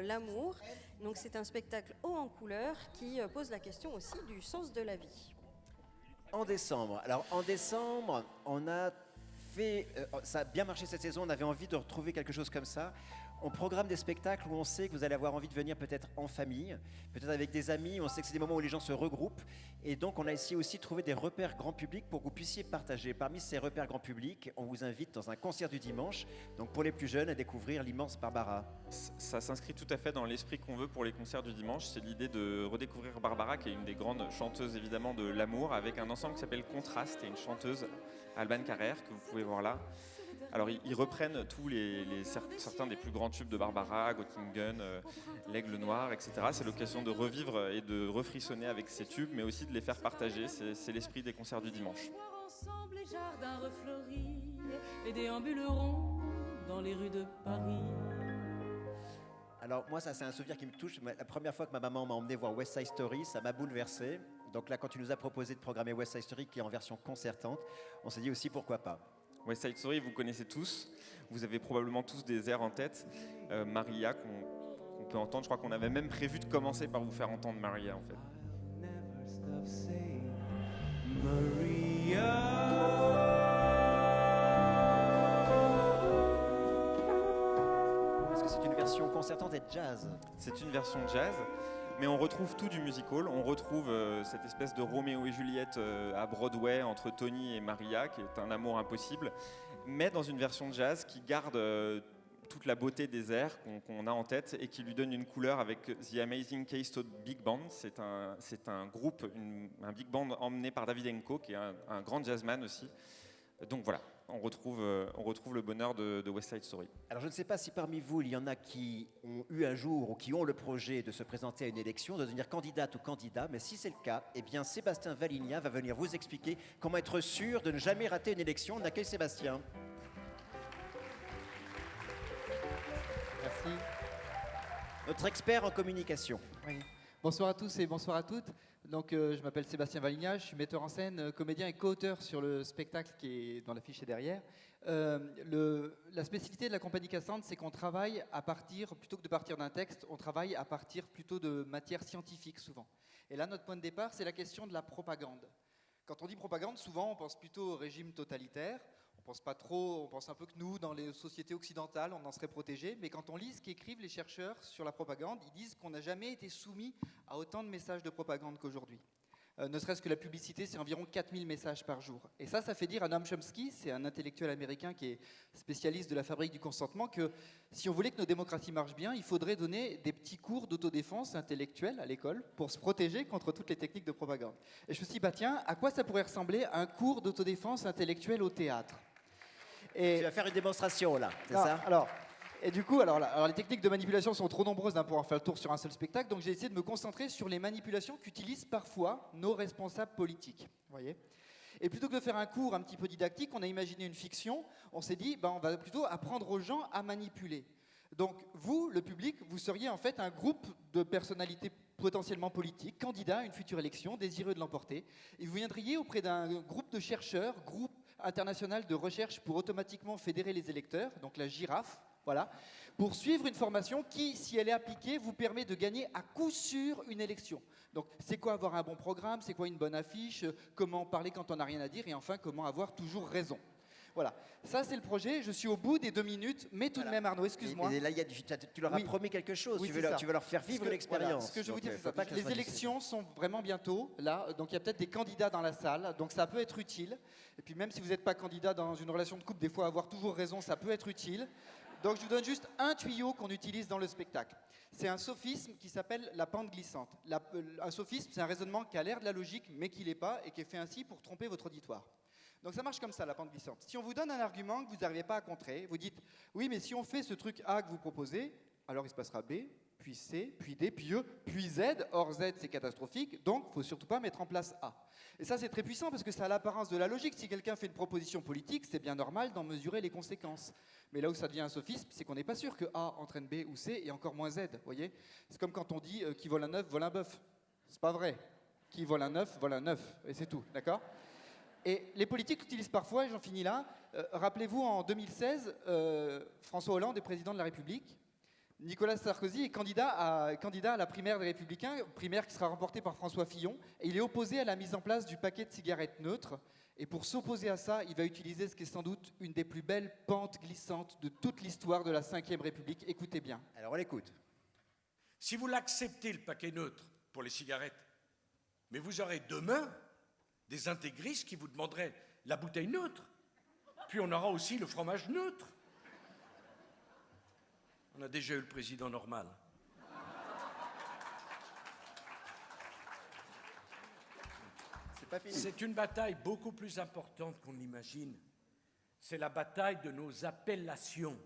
Speaker 7: l'amour. Donc c'est un spectacle haut en couleurs qui pose la question aussi du sens de la vie.
Speaker 1: En décembre. Alors en décembre, on a fait, ça a bien marché cette saison, on avait envie de retrouver quelque chose comme ça. On programme des spectacles où on sait que vous allez avoir envie de venir peut-être en famille, peut-être avec des amis, on sait que c'est des moments où les gens se regroupent. Et donc on a essayé aussi de trouver des repères grand public pour que vous puissiez partager. Parmi ces repères grand public, on vous invite dans un concert du dimanche, donc pour les plus jeunes, à découvrir l'immense Barbara.
Speaker 4: Ça s'inscrit tout à fait dans l'esprit qu'on veut pour les concerts du dimanche. C'est l'idée de redécouvrir Barbara, qui est une des grandes chanteuses évidemment de l'amour, avec un ensemble qui s'appelle Contraste et une chanteuse, Alban Carrère, que vous pouvez voir là. Alors ils reprennent certains des plus grands tubes de Barbara, Göttingen, L'Aigle Noir, etc. C'est l'occasion de revivre et de refrissonner avec ces tubes, mais aussi de les faire partager. C'est l'esprit des concerts du dimanche.
Speaker 9: Voir ensemble les jardins refleuris et déambuleront dans les rues de Paris.
Speaker 1: Alors moi ça c'est un souvenir qui me touche. La première fois que ma maman m'a emmené voir West Side Story, ça m'a bouleversé. Donc là quand tu nous as proposé de programmer West Side Story qui est en version concertante, on s'est dit aussi pourquoi pas.
Speaker 4: West Side Story, vous connaissez tous, vous avez probablement tous des airs en tête. Maria, qu'on peut entendre, je crois qu'on avait même prévu de commencer par vous faire entendre Maria en fait.
Speaker 1: Est-ce que c'est une version concertante et jazz?
Speaker 4: C'est une version jazz. Mais on retrouve tout du musical, on retrouve cette espèce de Roméo et Juliette à Broadway entre Tony et Maria, qui est un amour impossible, mais dans une version jazz qui garde toute la beauté des airs qu'on a en tête et qui lui donne une couleur avec The Amazing Keystone Big Band. C'est un groupe, un big band emmené par David Enko, qui est un grand jazzman aussi. Donc voilà, on retrouve le bonheur de West Side Story.
Speaker 1: Alors je ne sais pas si parmi vous, il y en a qui ont eu un jour ou qui ont le projet de se présenter à une élection, de devenir candidate ou candidat, mais si c'est le cas, eh bien Sébastien Valigna va venir vous expliquer comment être sûr de ne jamais rater une élection. On accueille Sébastien.
Speaker 10: Merci.
Speaker 1: Notre expert en communication.
Speaker 10: Oui. Bonsoir à tous et bonsoir à toutes. Donc, je m'appelle Sébastien Valigna, je suis metteur en scène, comédien et co-auteur sur le spectacle qui est dans l'affiche et derrière. La spécificité de la compagnie Cassandre, c'est qu'on travaille à partir, plutôt que de partir d'un texte, on travaille à partir plutôt de matières scientifiques souvent. Et là, notre point de départ, c'est la question de la propagande. Quand on dit propagande, souvent, on pense plutôt au régime totalitaire. On pense pas trop, on pense un peu que nous, dans les sociétés occidentales, on en serait protégés. Mais quand on lit ce qu'écrivent les chercheurs sur la propagande, ils disent qu'on n'a jamais été soumis à autant de messages de propagande qu'aujourd'hui. Ne serait-ce que la publicité, c'est environ 4000 messages par jour. Et ça fait dire à Noam Chomsky, c'est un intellectuel américain qui est spécialiste de la fabrique du consentement, que si on voulait que nos démocraties marchent bien, il faudrait donner des petits cours d'autodéfense intellectuelle à l'école pour se protéger contre toutes les techniques de propagande. Et je me suis dit, bah tiens, à quoi ça pourrait ressembler un cours d'autodéfense intellectuelle au théâtre?
Speaker 1: Et tu vas faire une démonstration là, c'est ça?
Speaker 10: Alors, et du coup, les techniques de manipulation sont trop nombreuses pour en faire le tour sur un seul spectacle, donc j'ai essayé de me concentrer sur les manipulations qu'utilisent parfois nos responsables politiques. Voyez. Et plutôt que de faire un cours un petit peu didactique, on a imaginé une fiction, on s'est dit, on va plutôt apprendre aux gens à manipuler. Donc vous, le public, vous seriez en fait un groupe de personnalités potentiellement politiques, candidats à une future élection, désireux de l'emporter, et vous viendriez auprès d'un groupe de chercheurs, groupe international de recherche pour automatiquement fédérer les électeurs, donc la girafe, voilà, pour suivre une formation qui, si elle est appliquée, vous permet de gagner à coup sûr une élection. Donc, c'est quoi avoir un bon programme, c'est quoi une bonne affiche, comment parler quand on n'a rien à dire, et enfin, comment avoir toujours raison. Voilà, ça c'est le projet, je suis au bout des 2 minutes, mais tout de même Arnaud, excuse-moi.
Speaker 1: Et là, tu leur as promis quelque chose, tu veux leur faire vivre l'expérience.
Speaker 10: Voilà, ce que je vous dis, c'est ça. Les élections sont vraiment bientôt, là, donc il y a peut-être des candidats dans la salle, donc ça peut être utile. Et puis même si vous n'êtes pas candidat dans une relation de couple, des fois avoir toujours raison, ça peut être utile. Donc je vous donne juste un tuyau qu'on utilise dans le spectacle. C'est un sophisme qui s'appelle la pente glissante. Un sophisme, c'est un raisonnement qui a l'air de la logique, mais qui ne l'est pas, et qui est fait ainsi pour tromper votre auditoire. Donc ça marche comme ça, la pente glissante. Si on vous donne un argument que vous n'arrivez pas à contrer, vous dites « Oui, mais si on fait ce truc A que vous proposez, alors il se passera B, puis C, puis D, puis E, puis Z. Or Z, c'est catastrophique, donc il ne faut surtout pas mettre en place A. » Et ça, c'est très puissant parce que ça a l'apparence de la logique. Si quelqu'un fait une proposition politique, c'est bien normal d'en mesurer les conséquences. Mais là où ça devient un sophisme, c'est qu'on n'est pas sûr que A entraîne B ou C et encore moins Z. Voyez, c'est comme quand on dit qui vole un œuf, vole un bœuf. C'est pas vrai. Qui vole un œuf, vole un œuf. Et c'est tout, d'accord ? Et les politiques l'utilisent parfois, et j'en finis là. Rappelez-vous, en 2016, François Hollande est président de la République. Nicolas Sarkozy est candidat à la primaire des Républicains, primaire qui sera remportée par François Fillon, et il est opposé à la mise en place du paquet de cigarettes neutres. Et pour s'opposer à ça, il va utiliser ce qui est sans doute une des plus belles pentes glissantes de toute l'histoire de la Ve République. Écoutez bien.
Speaker 1: Alors on l'écoute.
Speaker 11: Si vous l'acceptez, le paquet neutre pour les cigarettes, mais vous aurez demain des intégristes qui vous demanderaient la bouteille neutre. Puis on aura aussi le fromage neutre. On a déjà eu le président normal.
Speaker 1: C'est pas fini.
Speaker 11: C'est une bataille beaucoup plus importante qu'on l'imagine. C'est la bataille de nos appellations.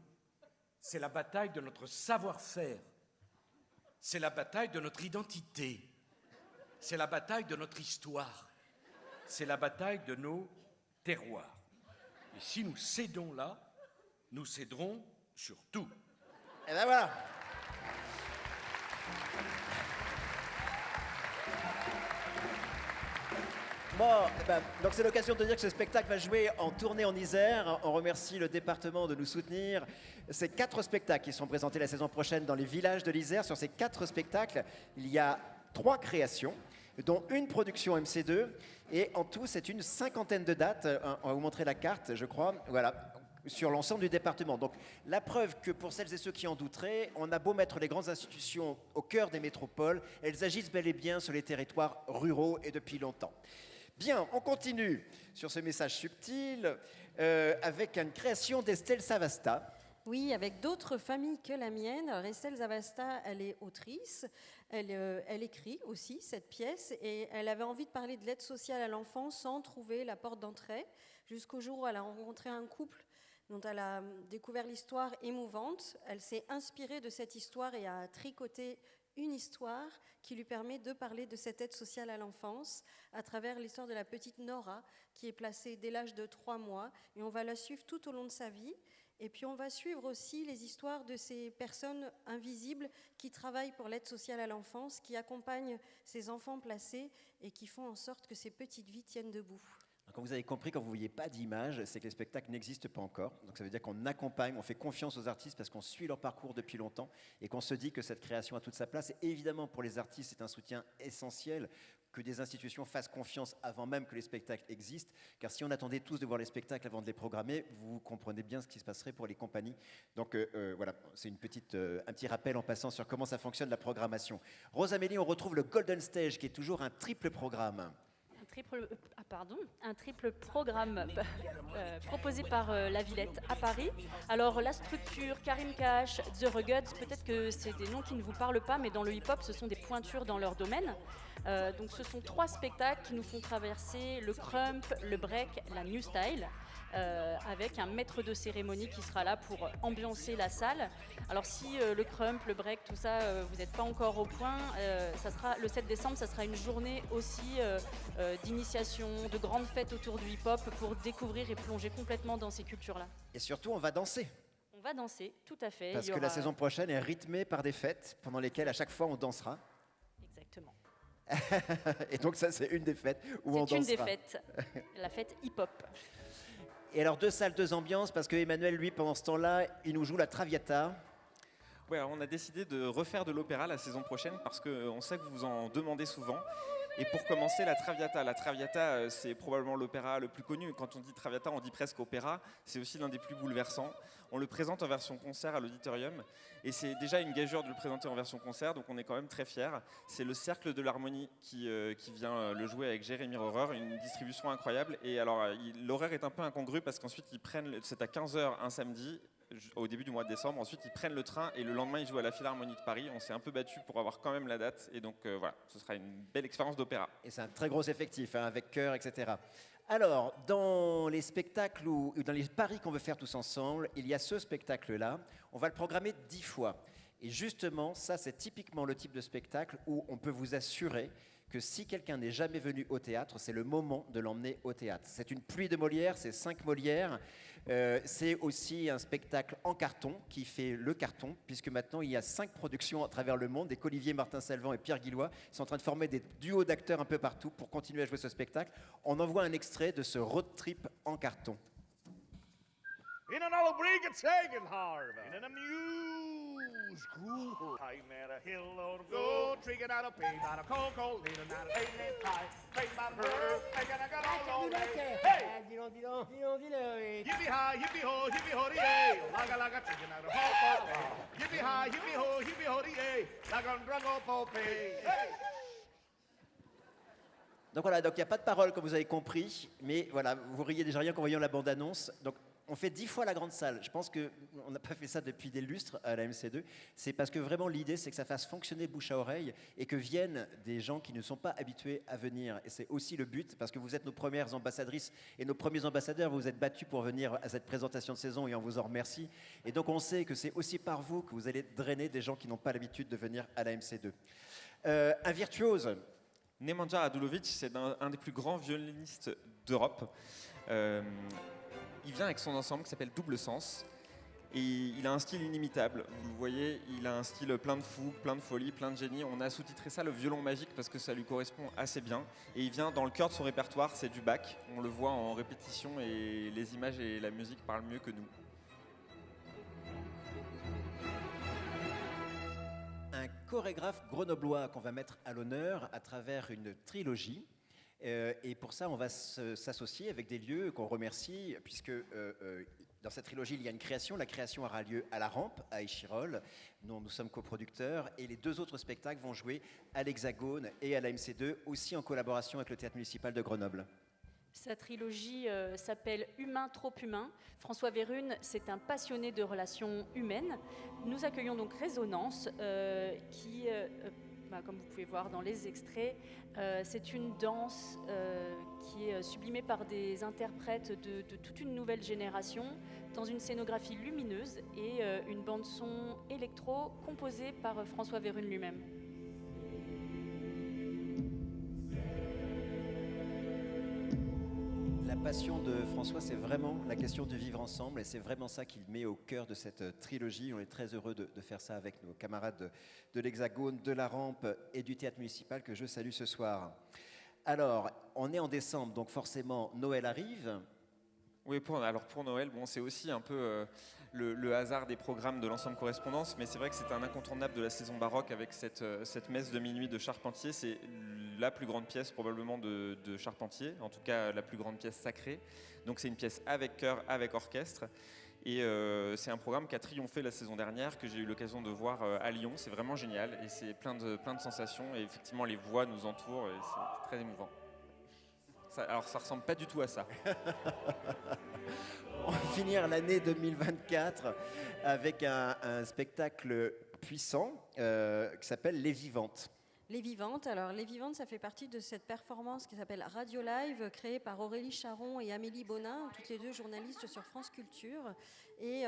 Speaker 11: C'est la bataille de notre savoir-faire. C'est la bataille de notre identité. C'est la bataille de notre histoire. C'est la bataille de nos terroirs. Et si nous cédons là, nous céderons sur tout.
Speaker 1: Et ben voilà. Bon, donc c'est l'occasion de dire que ce spectacle va jouer en tournée en Isère. On remercie le département de nous soutenir. C'est 4 spectacles qui sont présentés la saison prochaine dans les villages de l'Isère. Sur ces 4 spectacles, il y a 3 créations, dont une production MC2. Et en tout, c'est une 50aine de dates. On va vous montrer la carte, je crois. Voilà, sur l'ensemble du département. Donc, la preuve que pour celles et ceux qui en douteraient, on a beau mettre les grandes institutions au cœur des métropoles, elles agissent bel et bien sur les territoires ruraux et depuis longtemps. Bien, on continue sur ce message subtil avec une création d'Estelle Savasta.
Speaker 7: Oui, avec d'autres familles que la mienne. Alors, Estelle Savasta, elle est autrice, elle écrit aussi cette pièce et elle avait envie de parler de l'aide sociale à l'enfance sans trouver la porte d'entrée, jusqu'au jour où elle a rencontré un couple dont elle a découvert l'histoire émouvante. Elle s'est inspirée de cette histoire et a tricoté une histoire qui lui permet de parler de cette aide sociale à l'enfance à travers l'histoire de la petite Nora qui est placée dès l'âge de 3 mois et on va la suivre tout au long de sa vie. Et puis on va suivre aussi les histoires de ces personnes invisibles qui travaillent pour l'aide sociale à l'enfance, qui accompagnent ces enfants placés et qui font en sorte que ces petites vies tiennent debout.
Speaker 1: Comme vous avez compris, quand vous ne voyez pas d'image, c'est que les spectacles n'existent pas encore. Donc ça veut dire qu'on accompagne, on fait confiance aux artistes parce qu'on suit leur parcours depuis longtemps et qu'on se dit que cette création a toute sa place. Et évidemment, pour les artistes, c'est un soutien essentiel que des institutions fassent confiance avant même que les spectacles existent. Car si on attendait tous de voir les spectacles avant de les programmer, vous comprenez bien ce qui se passerait pour les compagnies. Donc voilà, c'est un petit rappel en passant sur comment ça fonctionne la programmation. Rose Amélie, on retrouve le Golden Stage qui est toujours un triple programme.
Speaker 3: Un triple programme proposé par la Villette à Paris. Alors la structure, Karim Cash, The Ruggeds, peut-être que c'est des noms qui ne vous parlent pas, mais dans le hip-hop, ce sont des pointures dans leur domaine. Donc ce sont 3 spectacles qui nous font traverser le crump, le break, la new style. Avec un maître de cérémonie qui sera là pour ambiancer la salle. Alors si le crump, le break, tout ça, vous n'êtes pas encore au point, ça sera, le 7 décembre, ça sera une journée aussi d'initiation, de grandes fêtes autour du hip-hop pour découvrir et plonger complètement dans ces cultures-là.
Speaker 1: Et surtout, on va danser.
Speaker 3: On va danser, tout à fait.
Speaker 1: Parce que la saison prochaine est rythmée par des fêtes pendant lesquelles à chaque fois on dansera.
Speaker 3: Exactement.
Speaker 1: Et donc ça, c'est une des fêtes où on dansera.
Speaker 3: C'est une des fêtes, la fête hip-hop.
Speaker 1: Et alors 2 salles, 2 ambiances, parce que Emmanuel, lui, pendant ce temps-là, il nous joue la Traviata.
Speaker 4: Ouais, alors on a décidé de refaire de l'opéra la saison prochaine parce qu'on sait que vous en demandez souvent. Et pour commencer, la Traviata. La Traviata, c'est probablement l'opéra le plus connu. Quand on dit Traviata, on dit presque opéra. C'est aussi l'un des plus bouleversants. On le présente en version concert à l'auditorium. Et c'est déjà une gageure de le présenter en version concert, donc on est quand même très fiers. C'est le Cercle de l'Harmonie qui vient le jouer avec Jérémy Rohrer, une distribution incroyable. Et alors, l'horaire est un peu incongru parce qu'ensuite, c'est à 15h un samedi, au début du mois de décembre. Ensuite, ils prennent le train et le lendemain, ils jouent à la Philharmonie de Paris. On s'est un peu battu pour avoir quand même la date. Et donc, voilà, ce sera une belle expérience d'opéra.
Speaker 1: Et c'est un très gros effectif, hein, avec chœur, etc. Alors, dans les spectacles ou dans les paris qu'on veut faire tous ensemble, il y a ce spectacle-là. On va le programmer 10 fois. Et justement, ça, c'est typiquement le type de spectacle où on peut vous assurer que si quelqu'un n'est jamais venu au théâtre, c'est le moment de l'emmener au théâtre. C'est une pluie de Molière, c'est 5 Molières. C'est aussi un spectacle en carton qui fait le carton, puisque maintenant il y a 5 productions à travers le monde, et qu'Olivier Martin-Salvant et Pierre Guillois sont en train de former des duos d'acteurs un peu partout pour continuer à jouer ce spectacle. On envoie un extrait de ce road trip en carton.
Speaker 12: In an old brick at Sagenharva, in an amuse who's cool. I met a hill load of gold, drinking out of pain, out of cocoa, leaning out of pain and pie, pain by the bird, making a good old day. Hey! Dis donc, yippee hi, yippee ho, yay, laga laga chicken out of cocoa. Yippee hi, yippee ho, yay, laga drungo pope. Hey!
Speaker 1: Donc voilà, donc il n'y a pas de parole comme vous avez compris, mais voilà, vous riez déjà rien qu'en voyant la bande-annonce. Donc on fait 10 fois la grande salle. Je pense qu'on n'a pas fait ça depuis des lustres à la MC2. C'est parce que vraiment l'idée, c'est que ça fasse fonctionner bouche à oreille et que viennent des gens qui ne sont pas habitués à venir. Et c'est aussi le but, parce que vous êtes nos premières ambassadrices et nos premiers ambassadeurs. Vous vous êtes battus pour venir à cette présentation de saison et on vous en remercie. Et donc on sait que c'est aussi par vous que vous allez drainer des gens qui n'ont pas l'habitude de venir à la MC2. Un virtuose.
Speaker 4: Nemanja Radulovic, c'est un des plus grands violonistes d'Europe. Il vient avec son ensemble qui s'appelle Double Sens. Et il a un style inimitable. Vous le voyez, il a un style plein de fougue, plein de folie, plein de génie. On a sous-titré ça le violon magique parce que ça lui correspond assez bien. Et il vient dans le cœur de son répertoire, c'est du Bach. On le voit en répétition et les images et la musique parlent mieux que nous.
Speaker 1: Un chorégraphe grenoblois qu'on va mettre à l'honneur à travers une trilogie. Et pour ça, on va s'associer avec des lieux qu'on remercie, puisque dans cette trilogie, il y a une création. La création aura lieu à la Rampe, à Échirolles, dont nous sommes coproducteurs. Et les 2 autres spectacles vont jouer à l'Hexagone et à la MC2, aussi en collaboration avec le Théâtre municipal de Grenoble.
Speaker 3: Sa trilogie s'appelle Humain trop humain. François Vérune, c'est un passionné de relations humaines. Nous accueillons donc Résonance, qui, comme vous pouvez voir dans les extraits, c'est une danse qui est sublimée par des interprètes de toute une nouvelle génération, dans une scénographie lumineuse et une bande-son électro composée par François Vérune lui-même.
Speaker 1: La passion de François, c'est vraiment la question du vivre ensemble et c'est vraiment ça qu'il met au cœur de cette trilogie. On est très heureux de faire ça avec nos camarades de l'Hexagone, de la Rampe et du Théâtre municipal que je salue ce soir. Alors, on est en décembre, donc forcément Noël arrive.
Speaker 4: Oui, pour Noël, bon, c'est aussi un peu le hasard des programmes de l'ensemble correspondance, mais c'est vrai que c'est un incontournable de la saison baroque avec cette messe de minuit de Charpentier. C'est la plus grande pièce probablement de Charpentier, en tout cas la plus grande pièce sacrée. Donc c'est une pièce avec chœur, avec orchestre. Et c'est un programme qui a triomphé la saison dernière, que j'ai eu l'occasion de voir à Lyon. C'est vraiment génial et c'est plein de sensations. Et effectivement, les voix nous entourent et c'est très émouvant. Alors ça ressemble pas du tout à ça.
Speaker 1: On va finir l'année 2024 avec un spectacle puissant qui s'appelle Les Vivantes.
Speaker 7: Les Vivantes, alors Les Vivantes, ça fait partie de cette performance qui s'appelle Radio Live, créée par Aurélie Charon et Amélie Bonin, toutes les 2 journalistes sur France Culture. Et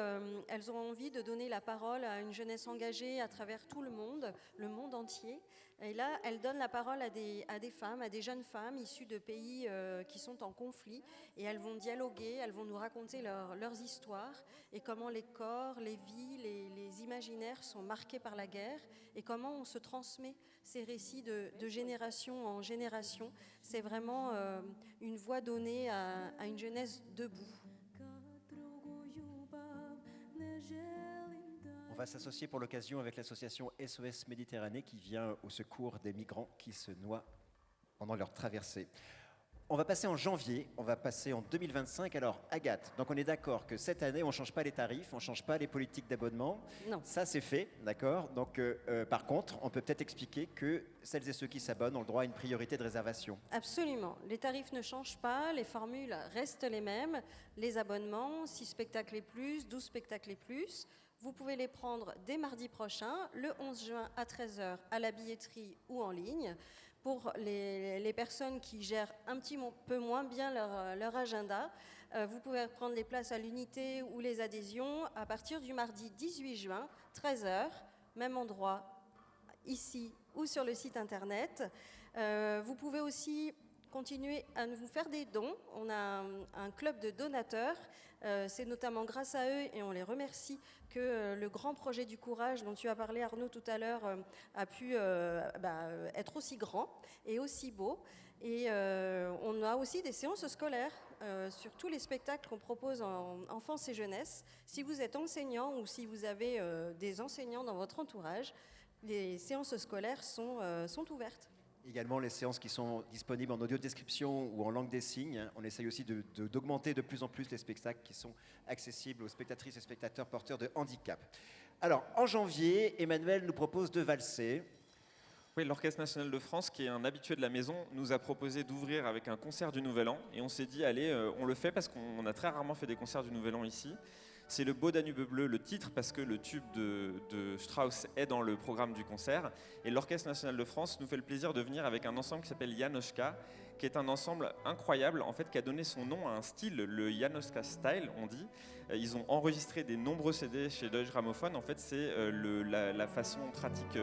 Speaker 7: elles ont envie de donner la parole à une jeunesse engagée à travers tout le monde entier. Et là, elles donnent la parole à des femmes, à des jeunes femmes issues de pays qui sont en conflit. Et elles vont dialoguer, elles vont nous raconter leurs histoires et comment les corps, les vies, les imaginaires sont marqués par la guerre et comment on se transmet ces récits de génération en génération. C'est vraiment une voix donnée à une jeunesse debout.
Speaker 1: On va s'associer pour l'occasion avec l'association SOS Méditerranée qui vient au secours des migrants qui se noient pendant leur traversée. On va passer en janvier, on va passer en 2025. Alors Agathe, donc on est d'accord que cette année on ne change pas les tarifs, on ne change pas les politiques d'abonnement.
Speaker 7: Non.
Speaker 1: Ça c'est fait, d'accord. Donc par contre, on peut peut-être expliquer que celles et ceux qui s'abonnent ont le droit à une priorité de réservation.
Speaker 7: Absolument. Les tarifs ne changent pas, les formules restent les mêmes. Les abonnements, 6 spectacles et plus, 12 spectacles et plus. Vous pouvez les prendre dès mardi prochain, le 11 juin à 13h à la billetterie ou en ligne. Pour les personnes qui gèrent un petit peu moins bien leur agenda, vous pouvez prendre les places à l'unité ou les adhésions à partir du mardi 18 juin, 13h, même endroit, ici ou sur le site internet. Vous pouvez aussi continuer à nous faire des dons. On a un club de donateurs. C'est notamment grâce à eux, et on les remercie, que le grand projet du courage dont tu as parlé, Arnaud, tout à l'heure, a pu être aussi grand et aussi beau. Et on a aussi des séances scolaires sur tous les spectacles qu'on propose en enfance et jeunesse. Si vous êtes enseignant ou si vous avez des enseignants dans votre entourage, les séances scolaires sont ouvertes.
Speaker 1: Également les séances qui sont disponibles en audio description ou en langue des signes. On essaye aussi d'augmenter de plus en plus les spectacles qui sont accessibles aux spectatrices et spectateurs porteurs de handicap. Alors, en janvier, Emmanuel nous propose de valser.
Speaker 4: Oui, l'Orchestre national de France, qui est un habitué de la maison, nous a proposé d'ouvrir avec un concert du Nouvel An. Et on s'est dit, allez, on le fait parce qu'on a très rarement fait des concerts du Nouvel An ici. C'est le Beau Danube bleu, le titre, parce que le tube de Strauss est dans le programme du concert. Et l'Orchestre national de France nous fait le plaisir de venir avec un ensemble qui s'appelle Janoschka, qui est un ensemble incroyable, en fait, qui a donné son nom à un style, le Janoschka Style, on dit. Ils ont enregistré des nombreux CD chez Deutsche Grammophon. En fait, c'est la façon pratique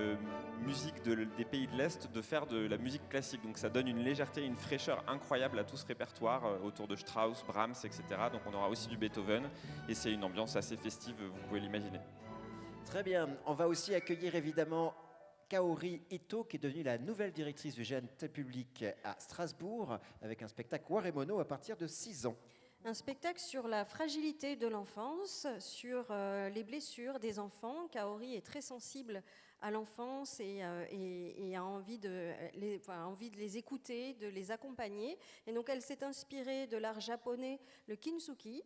Speaker 4: musique des pays de l'Est de faire de la musique classique. Donc ça donne une légèreté, une fraîcheur incroyable à tout ce répertoire autour de Strauss, Brahms, etc. Donc on aura aussi du Beethoven et c'est une ambiance assez festive, vous pouvez l'imaginer.
Speaker 1: Très bien. On va aussi accueillir évidemment Kaori Ito, qui est devenue la nouvelle directrice du Jeune Public à Strasbourg, avec un spectacle Waremono à partir de 6 ans.
Speaker 7: Un spectacle sur la fragilité de l'enfance, sur les blessures des enfants. Kaori est très sensible à l'enfance et a envie de les écouter, de les accompagner. Et donc elle s'est inspirée de l'art japonais, le kintsugi,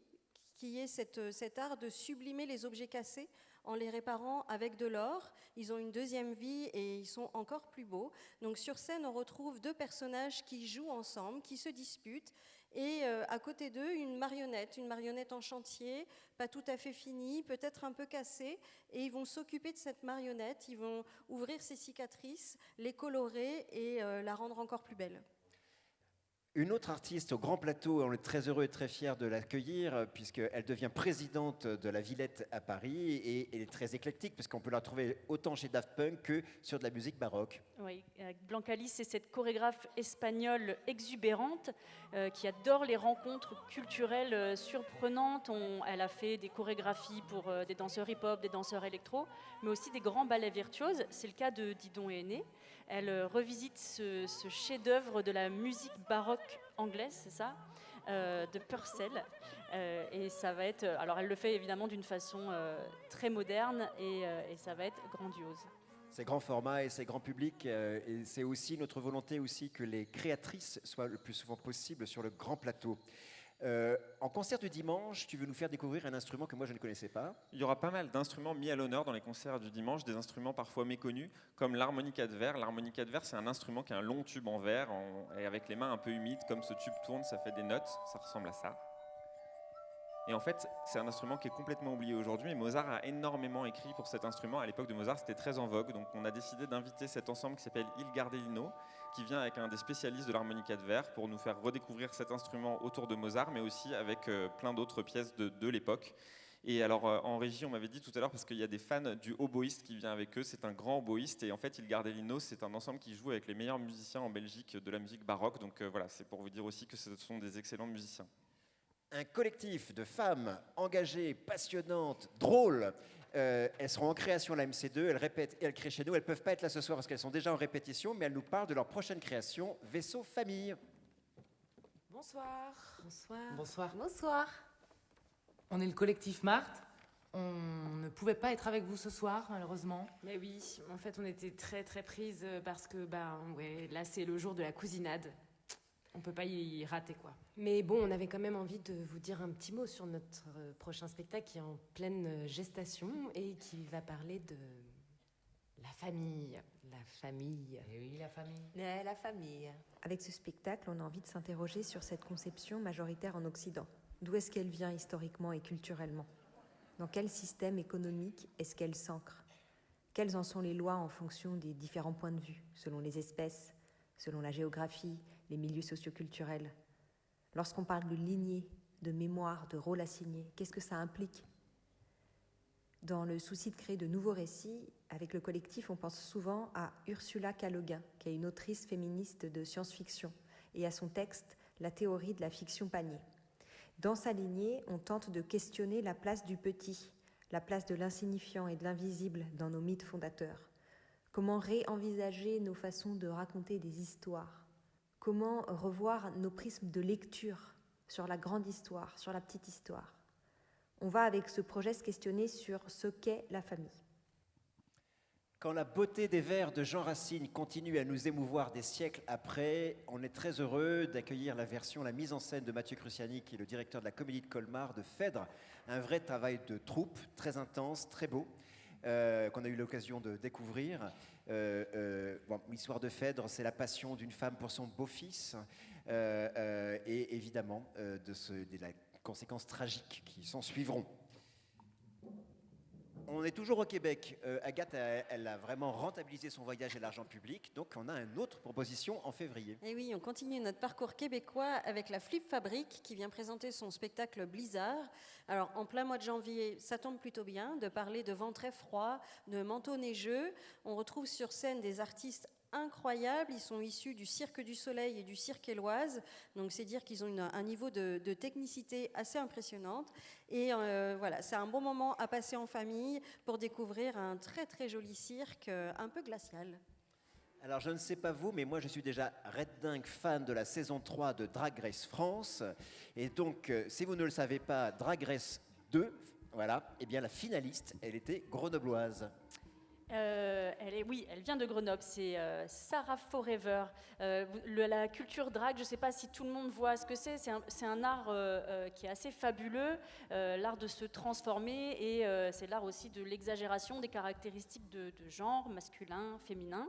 Speaker 7: qui est cet art de sublimer les objets cassés en les réparant avec de l'or. Ils ont une deuxième vie et ils sont encore plus beaux. Donc sur scène, on retrouve deux personnages qui jouent ensemble, qui se disputent. Et à côté d'eux, une marionnette en chantier, pas tout à fait finie, peut-être un peu cassée. Et ils vont s'occuper de cette marionnette, ils vont ouvrir ses cicatrices, les colorer et la rendre encore plus belle.
Speaker 1: Une autre artiste au grand plateau, on est très heureux et très fiers de l'accueillir, puisqu'elle devient présidente de la Villette à Paris, et elle est très éclectique, puisqu'on peut la trouver autant chez Daft Punk que sur de la musique baroque.
Speaker 3: Oui, Blanca Lis, c'est cette chorégraphe espagnole exubérante qui adore les rencontres culturelles surprenantes. Elle a fait des chorégraphies pour des danseurs hip-hop, des danseurs électro, mais aussi des grands ballets virtuoses. C'est le cas de Didon et Aîné. Elle revisite ce chef-d'œuvre de la musique baroque anglaise, c'est ça, de Purcell. Et ça va être. Alors, elle le fait évidemment d'une façon très moderne et ça va être grandiose.
Speaker 1: C'est grand format et c'est grand public, et c'est aussi notre volonté aussi que les créatrices soient le plus souvent possible sur le grand plateau. En concert du dimanche, tu veux nous faire découvrir un instrument que moi je ne connaissais pas.
Speaker 4: Il y aura pas mal d'instruments mis à l'honneur dans les concerts du dimanche, des instruments parfois méconnus, comme l'harmonica de verre. L'harmonica de verre, c'est un instrument qui a un long tube en verre, et avec les mains un peu humides, comme ce tube tourne, ça fait des notes, ça ressemble à ça. Et en fait, c'est un instrument qui est complètement oublié aujourd'hui, mais Mozart a énormément écrit pour cet instrument. À l'époque de Mozart, c'était très en vogue, donc on a décidé d'inviter cet ensemble qui s'appelle Il Gardellino, qui vient avec un des spécialistes de l'harmonica de verre pour nous faire redécouvrir cet instrument autour de Mozart, mais aussi avec plein d'autres pièces de l'époque. Et alors, en régie, on m'avait dit tout à l'heure, parce qu'il y a des fans du oboïste qui vient avec eux, c'est un grand oboïste, et en fait, Il Gardellino, c'est un ensemble qui joue avec les meilleurs musiciens en Belgique de la musique baroque, donc voilà, c'est pour vous dire aussi que ce sont des excellents musiciens.
Speaker 1: Un collectif de femmes engagées, passionnantes, drôles. Elles seront en création à la MC2, elles répètent et elles créent chez nous. Elles ne peuvent pas être là ce soir parce qu'elles sont déjà en répétition, mais elles nous parlent de leur prochaine création, Vaisseau Famille.
Speaker 13: Bonsoir. Bonsoir.
Speaker 14: Bonsoir.
Speaker 13: Bonsoir.
Speaker 14: On est le collectif Marthe. On ne pouvait pas être avec vous ce soir, malheureusement.
Speaker 13: Mais oui, en fait, on était très très prises parce que là, c'est le jour de la cousinade. On peut pas y rater, quoi. Mais bon, on avait quand même envie de vous dire un petit mot sur notre prochain spectacle qui est en pleine gestation et qui va parler de la famille. La famille.
Speaker 14: Et oui, la famille.
Speaker 13: La famille.
Speaker 15: Avec ce spectacle, on a envie de s'interroger sur cette conception majoritaire en Occident. D'où est-ce qu'elle vient historiquement et culturellement ? Dans quel système économique est-ce qu'elle s'ancre ? Quelles en sont les lois en fonction des différents points de vue, selon les espèces, selon la géographie, les milieux socioculturels. Lorsqu'on parle de lignée, de mémoire, de rôle assigné, qu'est-ce que ça implique ? Dans le souci de créer de nouveaux récits, avec le collectif, on pense souvent à Ursula K. Le Guin, qui est une autrice féministe de science-fiction, et à son texte « La théorie de la fiction panier ». Dans sa lignée, on tente de questionner la place du petit, la place de l'insignifiant et de l'invisible dans nos mythes fondateurs. Comment réenvisager nos façons de raconter des histoires ? Comment revoir nos prismes de lecture sur la grande histoire, sur la petite histoire? On va avec ce projet se questionner sur ce qu'est la famille.
Speaker 1: Quand la beauté des vers de Jean Racine continue à nous émouvoir des siècles après, on est très heureux d'accueillir la mise en scène de Mathieu Cruciani, qui est le directeur de la Comédie de Colmar, de Phèdre, un vrai travail de troupe, très intense, très beau, qu'on a eu l'occasion de découvrir. L'histoire de Phèdre, c'est la passion d'une femme pour son beau-fils, et évidemment de la conséquences tragiques qui s'en suivront. On est toujours au Québec. Agathe, elle a vraiment rentabilisé son voyage à l'argent public, donc on a une autre proposition en février.
Speaker 7: Et oui, on continue notre parcours québécois avec la Flip Fabrique qui vient présenter son spectacle Blizzard. Alors, en plein mois de janvier, ça tombe plutôt bien de parler de vent très froid, de manteaux neigeux. On retrouve sur scène des artistes incroyables, ils sont issus du Cirque du Soleil et du Cirque Éloise, donc c'est dire qu'ils ont un niveau de technicité assez impressionnante, et voilà, c'est un bon moment à passer en famille pour découvrir un très très joli cirque, un peu glacial.
Speaker 1: Alors je ne sais pas vous, mais moi je suis déjà red dingue fan de la saison 3 de Drag Race France, et donc si vous ne le savez pas, Drag Race 2, voilà, et bien la finaliste, elle était grenobloise.
Speaker 3: Elle vient de Grenoble, c'est Sarah Forever. La culture drag, je ne sais pas si tout le monde voit ce que c'est un art qui est assez fabuleux, l'art de se transformer, et c'est l'art aussi de l'exagération des caractéristiques de genre, masculin, féminin.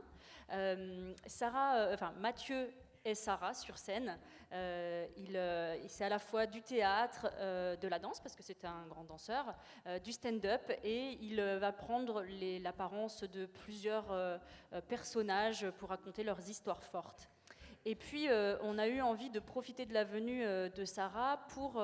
Speaker 3: Mathieu et Sarah sur scène. C'est à la fois du théâtre, de la danse, parce que c'est un grand danseur, du stand-up, et il va prendre l'apparence de plusieurs personnages pour raconter leurs histoires fortes. Et puis, on a eu envie de profiter de la venue de Sarah pour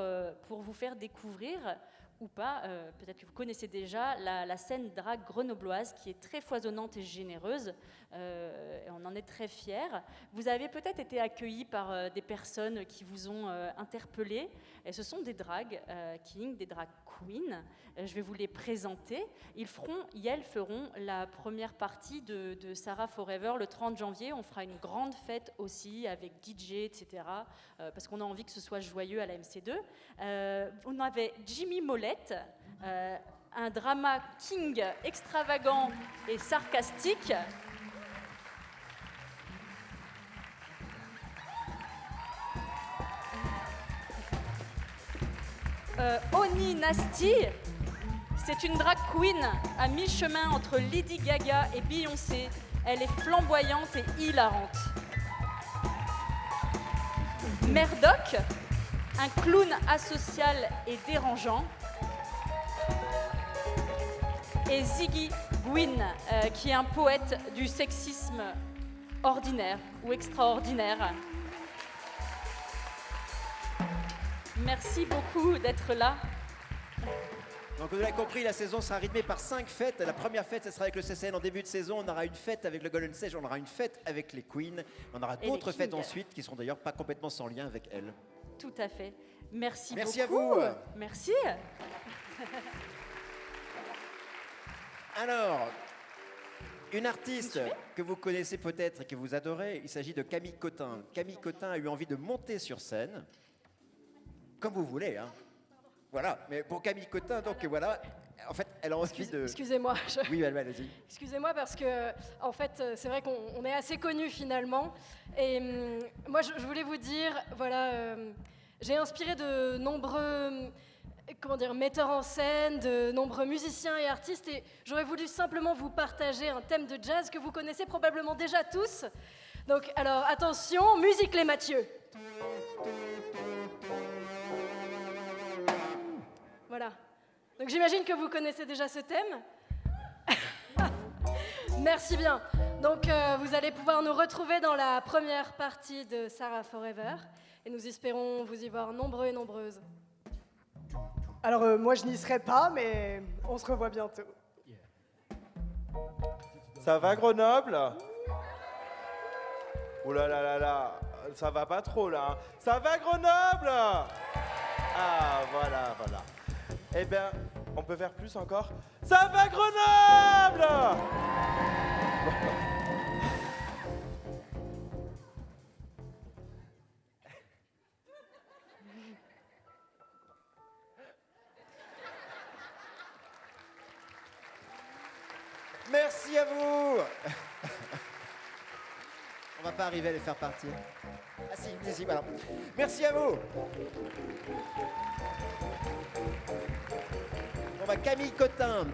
Speaker 3: vous faire découvrir, ou pas, peut-être que vous connaissez déjà, la scène drague grenobloise qui est très foisonnante et généreuse. Et on en est très fiers. Vous avez peut-être été accueillis par des personnes qui vous ont interpellé. Et ce sont des drag kings, des drag queens. Je vais vous les présenter. Elles feront la première partie de Sarah Forever le 30 janvier. On fera une grande fête aussi avec DJ, etc. Parce qu'on a envie que ce soit joyeux à la MC2. On avait Jimmy Molette, un drama king extravagant et sarcastique. Oni Nasty, c'est une drag queen à mi-chemin entre Lady Gaga et Beyoncé. Elle est flamboyante et hilarante. Murdoch, un clown asocial et dérangeant. Et Ziggy Gwynn, qui est un poète du sexisme ordinaire ou extraordinaire. Merci beaucoup d'être là.
Speaker 1: Donc vous l'avez compris, la saison sera rythmée par 5 fêtes. La première fête, ce sera avec le CCN en début de saison. On aura une fête avec le Golden Stage, on aura une fête avec les Queens. On aura d'autres fêtes ensuite qui seront d'ailleurs pas complètement sans lien avec elles.
Speaker 3: Tout à fait. Merci beaucoup.
Speaker 1: Merci à vous.
Speaker 3: Merci.
Speaker 1: Alors, une artiste que vous connaissez peut-être et que vous adorez, il s'agit de Camille Cottin. Camille Cottin a eu envie de monter sur scène, comme vous voulez, hein. Voilà, mais pour Camille Cottin, donc voilà, en fait, elle a envie de...
Speaker 16: Excusez-moi.
Speaker 1: Oui, allez-y.
Speaker 16: Excusez-moi parce que, en fait, c'est vrai qu'on est assez connus finalement. Et moi, je voulais vous dire, voilà, j'ai inspiré de nombreux, metteurs en scène, de nombreux musiciens et artistes. Et j'aurais voulu simplement vous partager un thème de jazz que vous connaissez probablement déjà tous. Donc, alors, attention, musique les Mathieu. Voilà. Donc j'imagine que vous connaissez déjà ce thème. Merci bien. Donc vous allez pouvoir nous retrouver dans la première partie de Sarah Forever. Et nous espérons vous y voir nombreux et nombreuses.
Speaker 17: Alors moi je n'y serai pas, mais on se revoit bientôt.
Speaker 18: Ça va Grenoble? Oh là là là là, ça va pas trop là. Hein. Ça va Grenoble? Ah voilà. Eh bien, on peut faire plus encore? Ça va Grenoble?
Speaker 1: Merci à vous. On va pas arriver à les faire partir. Ah si, voilà. Merci à vous. Bon bah, Camille Cotin,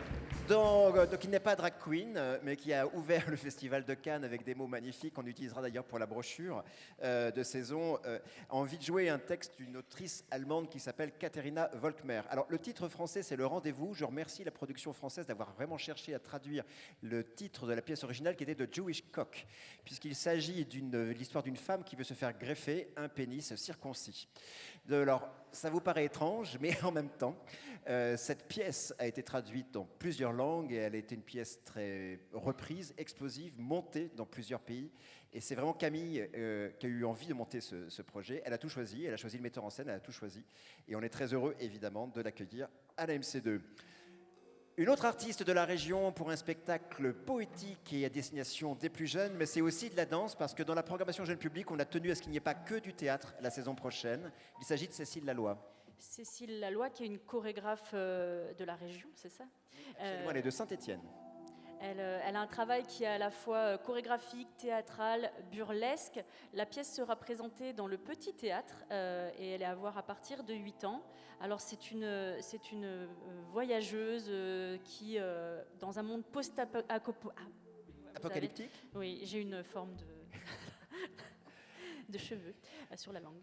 Speaker 1: qui n'est pas drag queen, mais qui a ouvert le festival de Cannes avec des mots magnifiques, qu'on utilisera d'ailleurs pour la brochure de saison, a envie de jouer un texte d'une autrice allemande qui s'appelle Katharina Volkmer. Alors le titre français c'est Le Rendez-vous. Je remercie la production française d'avoir vraiment cherché à traduire le titre de la pièce originale qui était de Jewish Cock, puisqu'il s'agit de l'histoire d'une femme qui veut se faire greffer un pénis circoncis. Alors, ça vous paraît étrange, mais en même temps, cette pièce a été traduite dans plusieurs langues et elle a été une pièce très reprise, explosive, montée dans plusieurs pays. Et c'est vraiment Camille qui a eu envie de monter ce projet. Elle a tout choisi, elle a choisi le metteur en scène, elle a tout choisi. Et on est très heureux, évidemment, de l'accueillir à la MC2. Une autre artiste de la région pour un spectacle poétique et à destination des plus jeunes, mais c'est aussi de la danse, parce que dans la programmation jeune public, on a tenu à ce qu'il n'y ait pas que du théâtre la saison prochaine. Il s'agit de Cécile Laloy.
Speaker 3: Cécile Laloy, qui est une chorégraphe de la région, c'est ça?
Speaker 1: Elle est de Saint-Étienne.
Speaker 3: Elle a un travail qui est à la fois chorégraphique, théâtral, burlesque. La pièce sera présentée dans le Petit Théâtre et elle est à voir à partir de 8 ans. Alors c'est une voyageuse qui, dans un monde
Speaker 1: apocalyptique.
Speaker 3: Oui, j'ai une forme de cheveux sur la langue.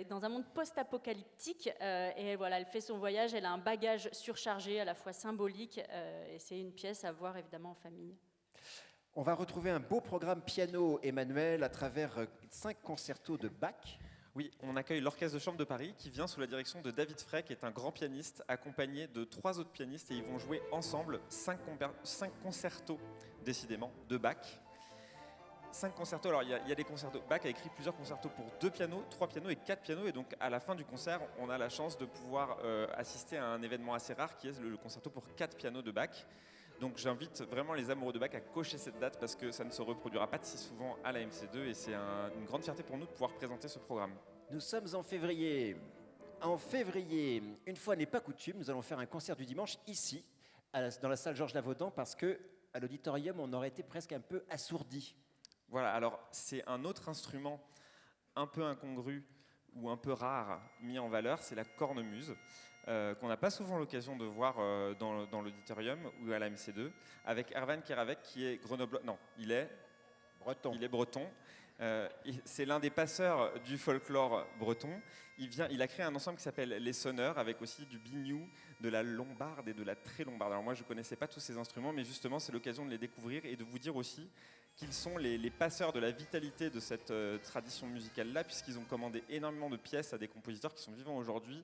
Speaker 3: Dans un monde post-apocalyptique, et voilà, elle fait son voyage, elle a un bagage surchargé, à la fois symbolique, et c'est une pièce à voir évidemment en famille.
Speaker 1: On va retrouver un beau programme piano, Emmanuel, à travers 5 concertos de Bach.
Speaker 4: Oui, on accueille l'Orchestre de Chambre de Paris qui vient sous la direction de David Frey, qui est un grand pianiste, accompagné de 3 autres pianistes, et ils vont jouer ensemble 5 concertos, décidément, de Bach. 5 concertos, alors il y a des concertos. Bach a écrit plusieurs concertos pour 2 pianos, 3 pianos et 4 pianos, et donc à la fin du concert, on a la chance de pouvoir assister à un événement assez rare qui est le concerto pour 4 pianos de Bach. Donc j'invite vraiment les amoureux de Bach à cocher cette date parce que ça ne se reproduira pas si souvent à la MC2 et c'est une grande fierté pour nous de pouvoir présenter ce programme.
Speaker 1: Nous sommes en février. En février, une fois n'est pas coutume, nous allons faire un concert du dimanche ici, dans la salle Georges Lavaudan, parce que à l'auditorium, on aurait été presque un peu assourdi.
Speaker 4: Voilà, alors c'est un autre instrument un peu incongru ou un peu rare mis en valeur, c'est la cornemuse, qu'on n'a pas souvent l'occasion de voir dans l'auditorium ou à la MC2, avec Erwan Keravec qui est grenoblois. Non, il est breton. Il est breton. C'est l'un des passeurs du folklore breton. Il a créé un ensemble qui s'appelle Les Sonneurs, avec aussi du biniou, de la lombarde et de la très lombarde. Alors moi, je ne connaissais pas tous ces instruments, mais justement, c'est l'occasion de les découvrir et de vous dire aussi qu'ils sont les passeurs de la vitalité de cette tradition musicale-là, puisqu'ils ont commandé énormément de pièces à des compositeurs qui sont vivants aujourd'hui,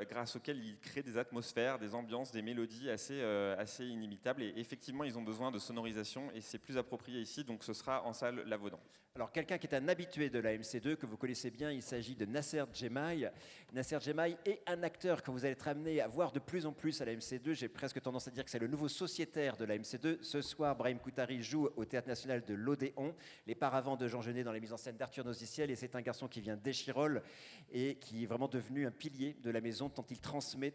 Speaker 4: grâce auxquels ils créent des atmosphères, des ambiances, des mélodies assez inimitables. Et effectivement, ils ont besoin de sonorisation et c'est plus approprié ici, donc ce sera en salle Lavaudan.
Speaker 1: Alors, quelqu'un qui est un habitué de la MC2, que vous connaissez bien, il s'agit de Nasser Djemaï. Nasser Djemaï est un acteur que vous allez être amené à voir de plus en plus à la MC2. J'ai presque tendance à dire que c'est le nouveau sociétaire de la MC2. Ce soir, Brahim Koutari joue au Théâtre National de l'Odéon, les paravents de Jean Genet dans les mises en scène d'Arthur Noziciel. Et c'est un garçon qui vient d'Échirolles et qui est vraiment devenu un pilier de la maison, tant il transmet,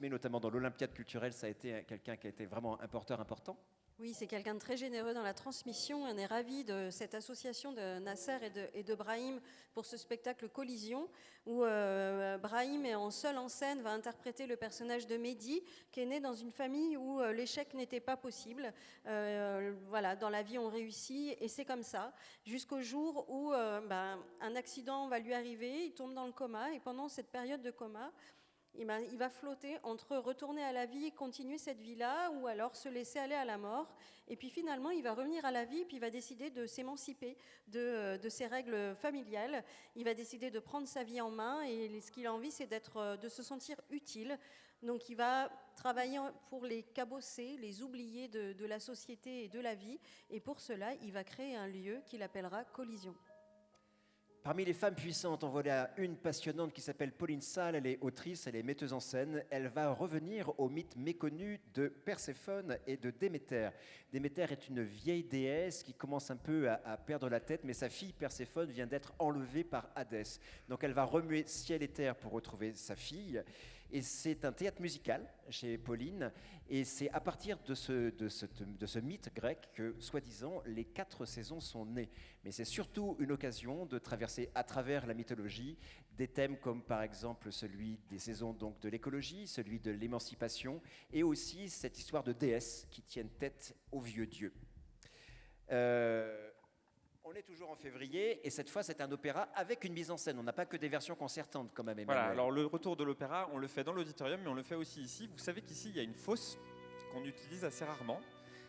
Speaker 1: notamment dans l'Olympiade culturelle. Ça a été quelqu'un qui a été vraiment un porteur important.
Speaker 7: Oui, c'est quelqu'un de très généreux dans la transmission. On est ravis de cette association de Nasser et de Brahim pour ce spectacle Collision, où Brahim, en seul en scène, va interpréter le personnage de Mehdi, qui est né dans une famille où l'échec n'était pas possible. Voilà, dans la vie, on réussit, et c'est comme ça, jusqu'au jour où un accident va lui arriver, il tombe dans le coma, et pendant cette période de coma, il va flotter entre retourner à la vie, continuer cette vie-là, ou alors se laisser aller à la mort. Et puis finalement, il va revenir à la vie, puis il va décider de s'émanciper de ses règles familiales. Il va décider de prendre sa vie en main, et ce qu'il a envie, c'est de se sentir utile. Donc il va travailler pour les cabossés, les oubliés de la société et de la vie. Et pour cela, il va créer un lieu qu'il appellera Collision.
Speaker 1: Parmi les femmes puissantes, on voilà une passionnante qui s'appelle Pauline Salle. Elle est autrice, elle est metteuse en scène. Elle va revenir au mythe méconnu de Perséphone et de Déméter. Déméter est une vieille déesse qui commence un peu à perdre la tête, mais sa fille Perséphone vient d'être enlevée par Hadès. Donc elle va remuer ciel et terre pour retrouver sa fille. Et c'est un théâtre musical chez Pauline. Et c'est à partir de ce mythe grec que, soi-disant, les 4 saisons sont nées. Mais c'est surtout une occasion de traverser à travers la mythologie des thèmes comme par exemple celui des saisons donc, de l'écologie, celui de l'émancipation, et aussi cette histoire de déesses qui tiennent tête aux vieux dieux. On est toujours en février et cette fois c'est un opéra avec une mise en scène. On n'a pas que des versions concertantes comme à Emmanuel.
Speaker 4: Voilà, alors le retour de l'opéra, on le fait dans l'auditorium, mais on le fait aussi ici. Vous savez qu'ici, il y a une fosse qu'on utilise assez rarement.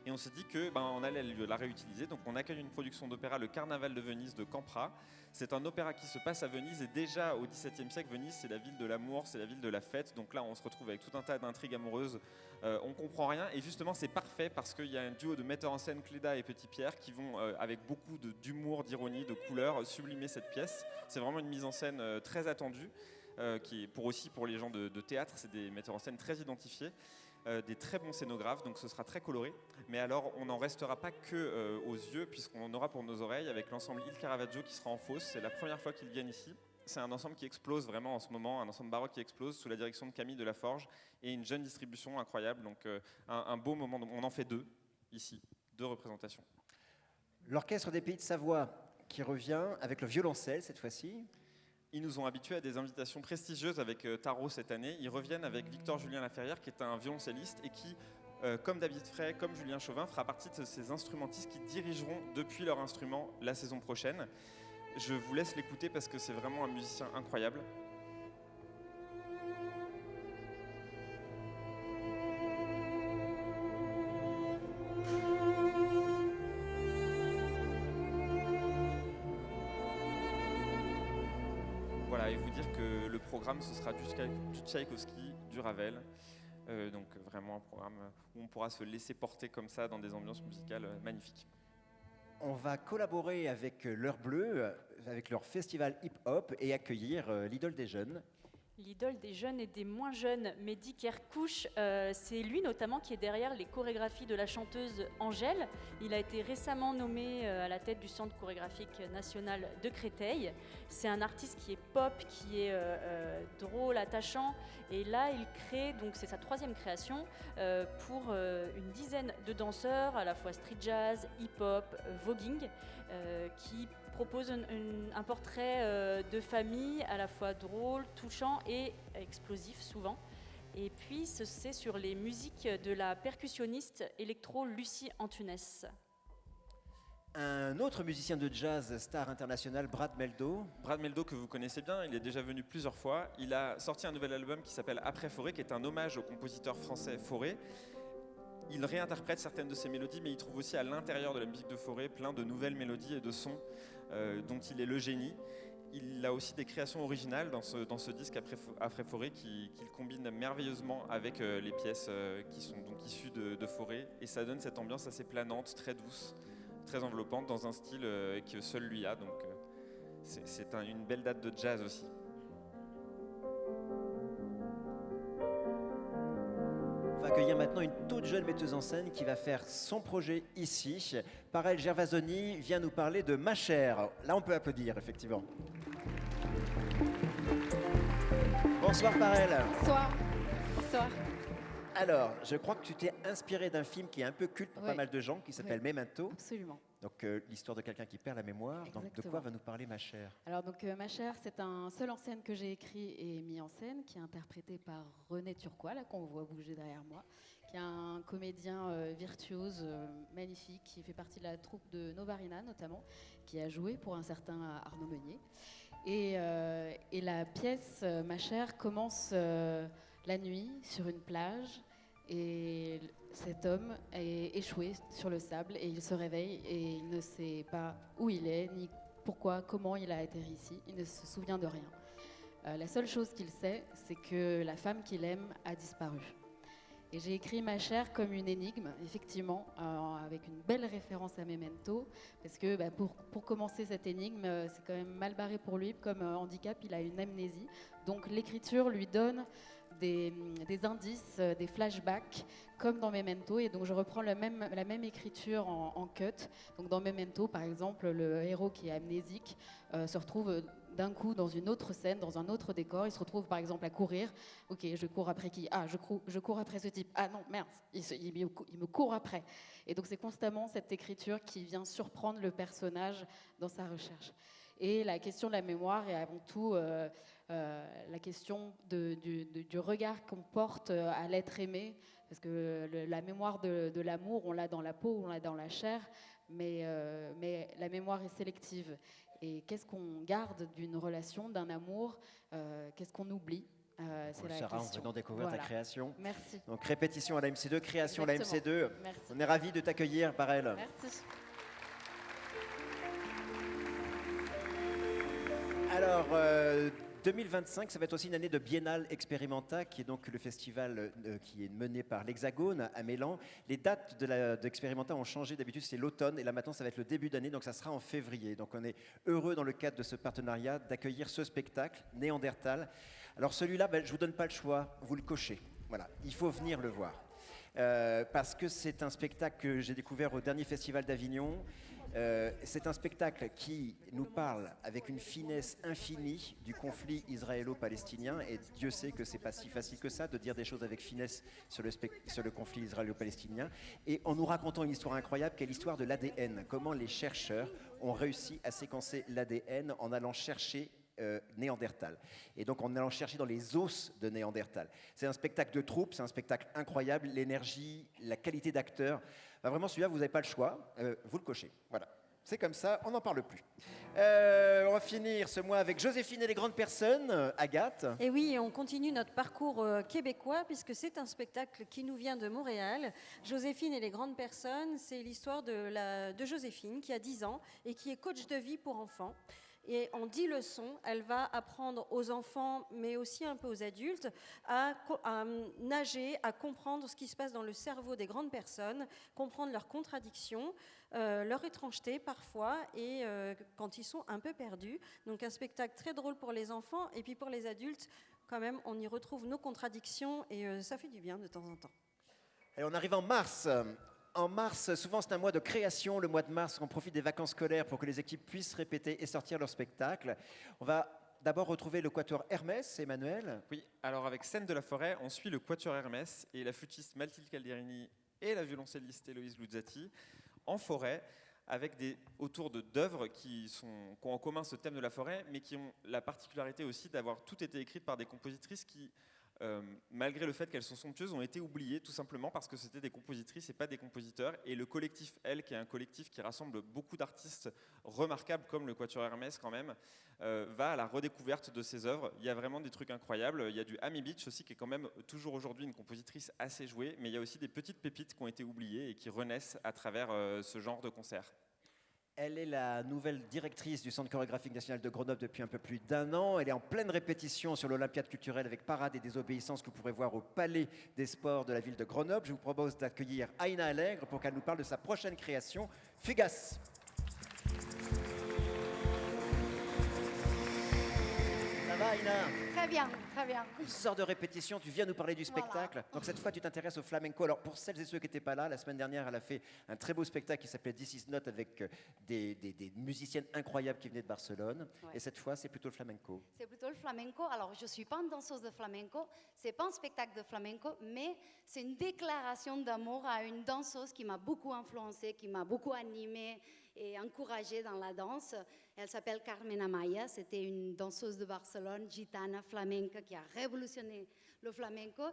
Speaker 4: Et on s'est dit qu'on allait la réutiliser. Donc on accueille une production d'opéra, le Carnaval de Venise de Campra. C'est un opéra qui se passe à Venise. Et déjà au XVIIe siècle, Venise, c'est la ville de l'amour, c'est la ville de la fête. Donc là, on se retrouve avec tout un tas d'intrigues amoureuses. On comprend rien. Et justement, c'est parfait parce qu'il y a un duo de metteurs en scène, Cléda et Petit Pierre, qui vont, avec beaucoup d'humour, d'ironie, de couleurs, sublimer cette pièce. C'est vraiment une mise en scène très attendue. Qui est pour les gens de théâtre, c'est des metteurs en scène très identifiés. Des très bons scénographes, donc ce sera très coloré. Mais alors, on n'en restera pas que aux yeux, puisqu'on aura pour nos oreilles avec l'ensemble Il Caravaggio qui sera en fosse. C'est la première fois qu'ils viennent ici. C'est un ensemble qui explose vraiment en ce moment, un ensemble baroque qui explose sous la direction de Camille Delaforge et une jeune distribution incroyable. Donc un beau moment. On en fait 2 ici, 2 représentations.
Speaker 1: L'Orchestre des Pays de Savoie qui revient avec le violoncelle cette fois-ci.
Speaker 4: Ils nous ont habitués à des invitations prestigieuses avec Tarot cette année. Ils reviennent avec Victor Julien Laferrière, qui est un violoncelliste et qui, comme David Frey, comme Julien Chauvin, fera partie de ces instrumentistes qui dirigeront depuis leur instrument la saison prochaine. Je vous laisse l'écouter parce que c'est vraiment un musicien incroyable. Voilà, et vous dire que le programme, ce sera du Tchaïkovski, du Ravel. Donc vraiment un programme où on pourra se laisser porter comme ça dans des ambiances musicales magnifiques.
Speaker 1: On va collaborer avec l'Heure Bleue, avec leur festival hip-hop et accueillir l'idole des jeunes.
Speaker 3: L'idole des jeunes et des moins jeunes, Mehdi Kerkouch, c'est lui notamment qui est derrière les chorégraphies de la chanteuse Angèle. Il a été récemment nommé à la tête du Centre chorégraphique national de Créteil. C'est un artiste qui est pop, qui est drôle, attachant. Et là, il crée, donc c'est sa 3e création, pour une dizaine de danseurs, à la fois street jazz, hip-hop, voguing, qui propose un portrait de famille à la fois drôle, touchant et explosif souvent. Et puis c'est sur les musiques de la percussionniste électro Lucie Antunes.
Speaker 1: Un autre musicien de jazz, star international, Brad Meldo.
Speaker 4: Brad Meldo que vous connaissez bien, il est déjà venu plusieurs fois. Il a sorti un nouvel album qui s'appelle Après Fauré, qui est un hommage au compositeur français Fauré. Il réinterprète certaines de ses mélodies, mais il trouve aussi à l'intérieur de la musique de Fauré plein de nouvelles mélodies et de sons dont il est le génie. Il a aussi des créations originales dans ce disque Après Fauré qu'il combine merveilleusement avec les pièces qui sont donc issues de Fauré. Et ça donne cette ambiance assez planante, très douce, très enveloppante, dans un style que seul lui a. Donc c'est une belle date de jazz aussi.
Speaker 1: On va accueillir maintenant une toute jeune metteuse en scène qui va faire son projet ici. Parel Gervasoni vient nous parler de Ma Chère. Là, on peut applaudir, effectivement. Bonsoir, Parel.
Speaker 19: Bonsoir. Bonsoir.
Speaker 1: Alors, je crois que tu t'es inspiré d'un film qui est un peu culte pour pas mal de gens, qui s'appelle Memento.
Speaker 19: Absolument.
Speaker 1: Donc, l'histoire de quelqu'un qui perd la mémoire. Donc, de quoi va nous parler Ma Chère?
Speaker 19: Alors, donc, Ma Chère, c'est un seul en scène que j'ai écrit et mis en scène, qui est interprété par René Turquois, là, qu'on voit bouger derrière moi, qui est un comédien virtuose, magnifique, qui fait partie de la troupe de Novarina, notamment, qui a joué pour un certain Arnaud Meunier. Et la pièce, Ma Chère, commence la nuit sur une plage. Et cet homme est échoué sur le sable et il se réveille et il ne sait pas où il est, ni pourquoi, comment il a atterri ici. Il ne se souvient de rien. La seule chose qu'il sait, c'est que la femme qu'il aime a disparu. Et j'ai écrit Ma Chère comme une énigme, effectivement, avec une belle référence à Memento, parce que pour commencer cette énigme, c'est quand même mal barré pour lui. Comme handicap, il a une amnésie. Donc l'écriture lui donne des indices, des flashbacks, comme dans Memento. Et donc je reprends la même écriture en cut. Donc dans Memento, par exemple, le héros qui est amnésique se retrouve d'un coup dans une autre scène, dans un autre décor. Il se retrouve par exemple à courir. Ok, je cours après qui? Ah, je cours après ce type. Ah non, merde, il me court après. Et donc c'est constamment cette écriture qui vient surprendre le personnage dans sa recherche. Et la question de la mémoire est avant tout la question du regard qu'on porte à l'être aimé. Parce que la mémoire de l'amour, on l'a dans la peau, on l'a dans la chair, mais la mémoire est sélective. Et qu'est-ce qu'on garde d'une relation, d'un amour? Qu'est-ce qu'on oublie? C'est la
Speaker 1: Sarah,
Speaker 19: question.
Speaker 1: on va découvrir ta
Speaker 19: Voilà.
Speaker 1: création.
Speaker 19: Merci.
Speaker 1: Donc répétition à la MC2, création à la
Speaker 19: Exactement.
Speaker 1: MC2.
Speaker 19: Merci.
Speaker 1: On est ravis de t'accueillir, Barrel.
Speaker 19: Merci.
Speaker 1: Alors, 2025, ça va être aussi une année de Biennale Experimenta, qui est donc le festival qui est mené par l'Hexagone à Mélan. Les dates d'Experimenta ont changé. D'habitude, c'est l'automne, et là maintenant, ça va être le début d'année, donc ça sera en février. Donc on est heureux, dans le cadre de ce partenariat, d'accueillir ce spectacle, Néandertal. Alors celui-là, je ne vous donne pas le choix, vous le cochez. Voilà, il faut venir le voir. Parce que c'est un spectacle que j'ai découvert au dernier festival d'Avignon. C'est un spectacle qui nous parle avec une finesse infinie du conflit israélo-palestinien, et Dieu sait que c'est pas si facile que ça de dire des choses avec finesse sur le conflit israélo-palestinien, et en nous racontant une histoire incroyable qui est l'histoire de l'ADN, comment les chercheurs ont réussi à séquencer l'ADN en allant chercher Néandertal. Et donc en allant chercher dans les os de Néandertal. C'est un spectacle de troupe, c'est un spectacle incroyable, l'énergie, la qualité d'acteur. Vraiment, celui-là, vous n'avez pas le choix, vous le cochez. Voilà. C'est comme ça, on n'en parle plus. On va finir ce mois avec Joséphine et les grandes personnes, Agathe.
Speaker 7: Et oui, on continue notre parcours québécois puisque c'est un spectacle qui nous vient de Montréal. Joséphine et les grandes personnes, c'est l'histoire de Joséphine qui a 10 ans et qui est coach de vie pour enfants. Et en 10 leçons, elle va apprendre aux enfants, mais aussi un peu aux adultes, à nager, à comprendre ce qui se passe dans le cerveau des grandes personnes, comprendre leurs contradictions, leur étrangeté parfois, et quand ils sont un peu perdus. Donc un spectacle très drôle pour les enfants, et puis pour les adultes, quand même, on y retrouve nos contradictions, et ça fait du bien de temps en temps.
Speaker 1: Et on arrive en mars. En mars, souvent c'est un mois de création, le mois de mars, on profite des vacances scolaires pour que les équipes puissent répéter et sortir leur spectacle. On va d'abord retrouver le quatuor Hermès, Emmanuel.
Speaker 4: Oui, alors avec Scène de la forêt, on suit le quatuor Hermès et la flûtiste Mathilde Calderini et la violoncelliste Héloïse Luzzati en forêt, avec autour d'œuvres qui ont en commun ce thème de la forêt, mais qui ont la particularité aussi d'avoir toutes été écrites par des compositrices qui, malgré le fait qu'elles sont somptueuses, ont été oubliées tout simplement parce que c'était des compositrices et pas des compositeurs. Et le collectif Elle, qui est un collectif qui rassemble beaucoup d'artistes remarquables comme le quatuor Hermès quand même, va à la redécouverte de ces œuvres. Il y a vraiment des trucs incroyables. Il y a du Amy Beach aussi, qui est quand même toujours aujourd'hui une compositrice assez jouée, mais il y a aussi des petites pépites qui ont été oubliées et qui renaissent à travers ce genre de concert.
Speaker 1: Elle est la nouvelle directrice du Centre chorégraphique national de Grenoble depuis un peu plus d'1 an. Elle est en pleine répétition sur l'Olympiade culturelle avec parade et désobéissance que vous pourrez voir au Palais des Sports de la ville de Grenoble. Je vous propose d'accueillir Aïna Allègre pour qu'elle nous parle de sa prochaine création, Fugace. Ça va, Aïna?
Speaker 20: Très bien, très bien.
Speaker 1: Tu sors de répétition, tu viens nous parler du spectacle.
Speaker 20: Voilà.
Speaker 1: Donc cette fois, tu t'intéresses au flamenco. Alors pour celles et ceux qui n'étaient pas là, la semaine dernière, elle a fait un très beau spectacle qui s'appelait This Is Not avec des musiciennes incroyables qui venaient de Barcelone.
Speaker 20: Ouais.
Speaker 1: Et cette fois, c'est plutôt le flamenco.
Speaker 20: C'est plutôt le flamenco. Alors, je ne suis pas une danseuse de flamenco, c'est pas un spectacle de flamenco, mais c'est une déclaration d'amour à une danseuse qui m'a beaucoup influencée, qui m'a beaucoup animée et encouragée dans la danse. Elle s'appelle Carmen Amaya, c'était une danseuse de Barcelone, gitana, flamenca, qui a révolutionné le flamenco.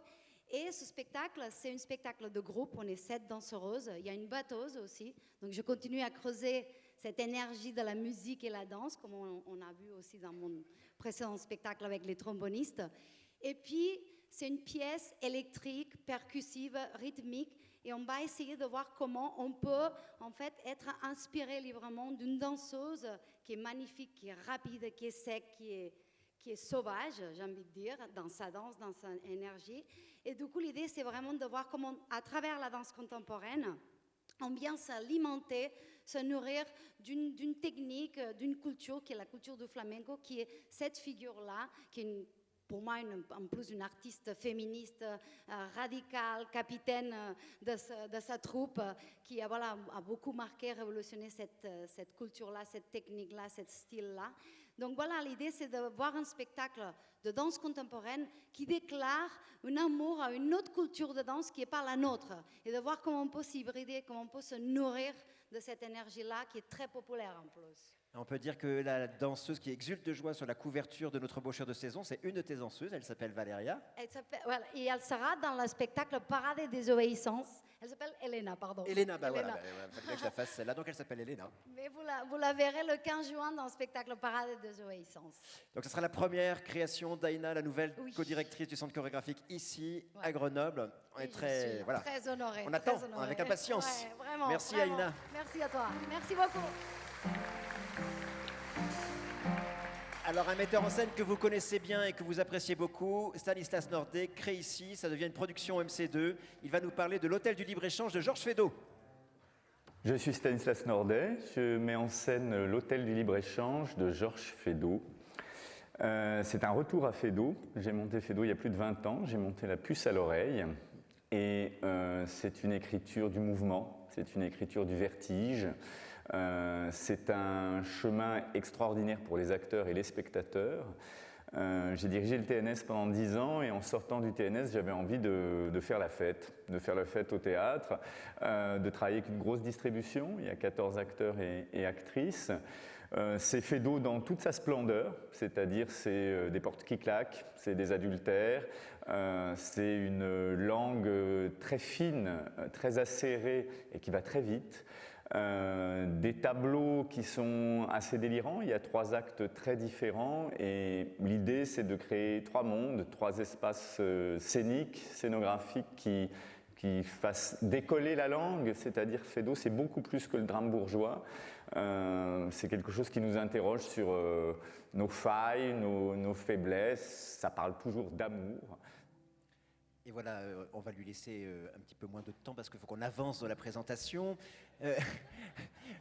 Speaker 20: Et ce spectacle, c'est un spectacle de groupe, on est 7 danseuses, il y a une batteuse aussi, donc je continue à creuser cette énergie de la musique et la danse, comme on a vu aussi dans mon précédent spectacle avec les trombonistes. Et puis, c'est une pièce électrique, percussive, rythmique, et on va essayer de voir comment on peut en fait être inspiré librement d'une danseuse qui est magnifique, qui est rapide, qui est sec, qui est sauvage, j'ai envie de dire, dans sa danse, dans sa énergie. Et du coup, l'idée, c'est vraiment de voir comment, à travers la danse contemporaine, on vient s'alimenter, se nourrir d'une technique, d'une culture qui est la culture du flamenco, qui est cette figure-là, qui est pour moi, en plus, une artiste féministe radicale, capitaine de sa troupe, qui a beaucoup marqué, révolutionné cette culture-là, cette technique-là, ce style-là. Donc voilà, l'idée c'est de voir un spectacle de danse contemporaine qui déclare un amour à une autre culture de danse qui n'est pas la nôtre et de voir comment on peut s'hybrider, comment on peut se nourrir de cette énergie-là qui est très populaire en plus.
Speaker 1: On peut dire que la danseuse qui exulte de joie sur la couverture de notre brochure de saison, c'est une de tes danseuses, elle s'appelle Valéria.
Speaker 20: Voilà, et elle sera dans le spectacle Parade et Désobéissance. Elle s'appelle Elena, pardon.
Speaker 1: Elena, bah
Speaker 20: Elena.
Speaker 1: voilà, il fallait que je la fasse celle-là, donc elle s'appelle Elena.
Speaker 20: Mais vous la verrez le 15 juin dans le spectacle Parade et Désobéissance.
Speaker 1: Donc ce sera la première création d'Aïna, la nouvelle co-directrice du centre chorégraphique ici à Grenoble. On est très, voilà.
Speaker 20: Très honorée.
Speaker 1: On attend
Speaker 20: très honorée.
Speaker 1: avec impatience.
Speaker 20: Ouais, vraiment,
Speaker 1: Merci
Speaker 20: vraiment.
Speaker 1: Aïna.
Speaker 20: Merci à toi. Merci beaucoup.
Speaker 1: Alors un metteur en scène que vous connaissez bien et que vous appréciez beaucoup, Stanislas Nordet, crée ici, ça devient une production MC2. Il va nous parler de l'Hôtel du Libre-Échange de Georges Feydeau.
Speaker 21: Je suis Stanislas Nordet, je mets en scène l'Hôtel du Libre-Échange de Georges Feydeau. C'est un retour à Feydeau. J'ai monté Feydeau il y a plus de 20 ans, j'ai monté La Puce à l'oreille. Et c'est une écriture du mouvement, c'est une écriture du vertige. C'est un chemin extraordinaire pour les acteurs et les spectateurs. J'ai dirigé le TNS pendant 10 ans et en sortant du TNS, j'avais envie de faire la fête au théâtre, de travailler avec une grosse distribution. Il y a 14 acteurs et actrices. C'est Feydeau dans toute sa splendeur, c'est-à-dire c'est des portes qui claquent, c'est des adultères, c'est une langue très fine, très acérée et qui va très vite. Des tableaux qui sont assez délirants, il y a 3 actes très différents et l'idée c'est de créer 3 mondes, 3 espaces scéniques, scénographiques qui fassent décoller la langue, c'est-à-dire Feydeau c'est beaucoup plus que le drame bourgeois, c'est quelque chose qui nous interroge sur nos failles, nos faiblesses, ça parle toujours d'amour.
Speaker 1: Et voilà, on va lui laisser un petit peu moins de temps parce qu'il faut qu'on avance dans la présentation.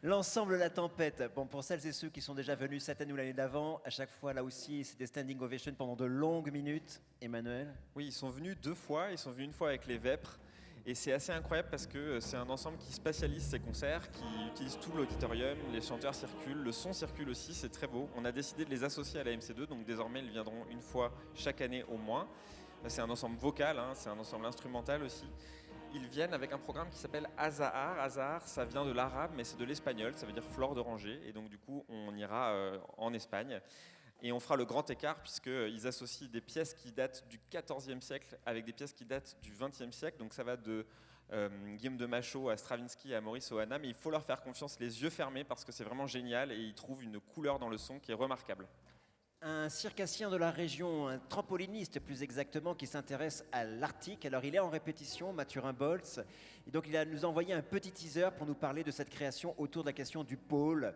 Speaker 1: L'ensemble La Tempête, bon, pour celles et ceux qui sont déjà venus cette année ou l'année d'avant, à chaque fois là aussi c'est des standing ovations pendant de longues minutes. Emmanuel?
Speaker 4: Oui, ils sont venus 2 fois, ils sont venus une fois avec les Vêpres. Et c'est assez incroyable parce que c'est un ensemble qui spatialise ses concerts, qui utilise tout l'auditorium, les chanteurs circulent, le son circule aussi, c'est très beau. On a décidé de les associer à la MC2, donc désormais ils viendront une fois chaque année au moins. C'est un ensemble vocal, hein, c'est un ensemble instrumental aussi. Ils viennent avec un programme qui s'appelle Azahar. Azahar, ça vient de l'arabe, mais c'est de l'espagnol, ça veut dire fleur d'oranger. Et donc du coup, on ira en Espagne. Et on fera le grand écart, puisqu'ils associent des pièces qui datent du XIVe siècle avec des pièces qui datent du XXe siècle. Donc ça va de Guillaume de Machaut à Stravinsky à Maurice Ohana. Mais il faut leur faire confiance les yeux fermés, parce que c'est vraiment génial. Et ils trouvent une couleur dans le son qui est remarquable.
Speaker 1: Un circassien de la région, un trampoliniste plus exactement, qui s'intéresse à l'Arctique. Alors il est en répétition, Mathurin Boltz, et donc il nous a envoyé un petit teaser pour nous parler de cette création autour de la question du pôle.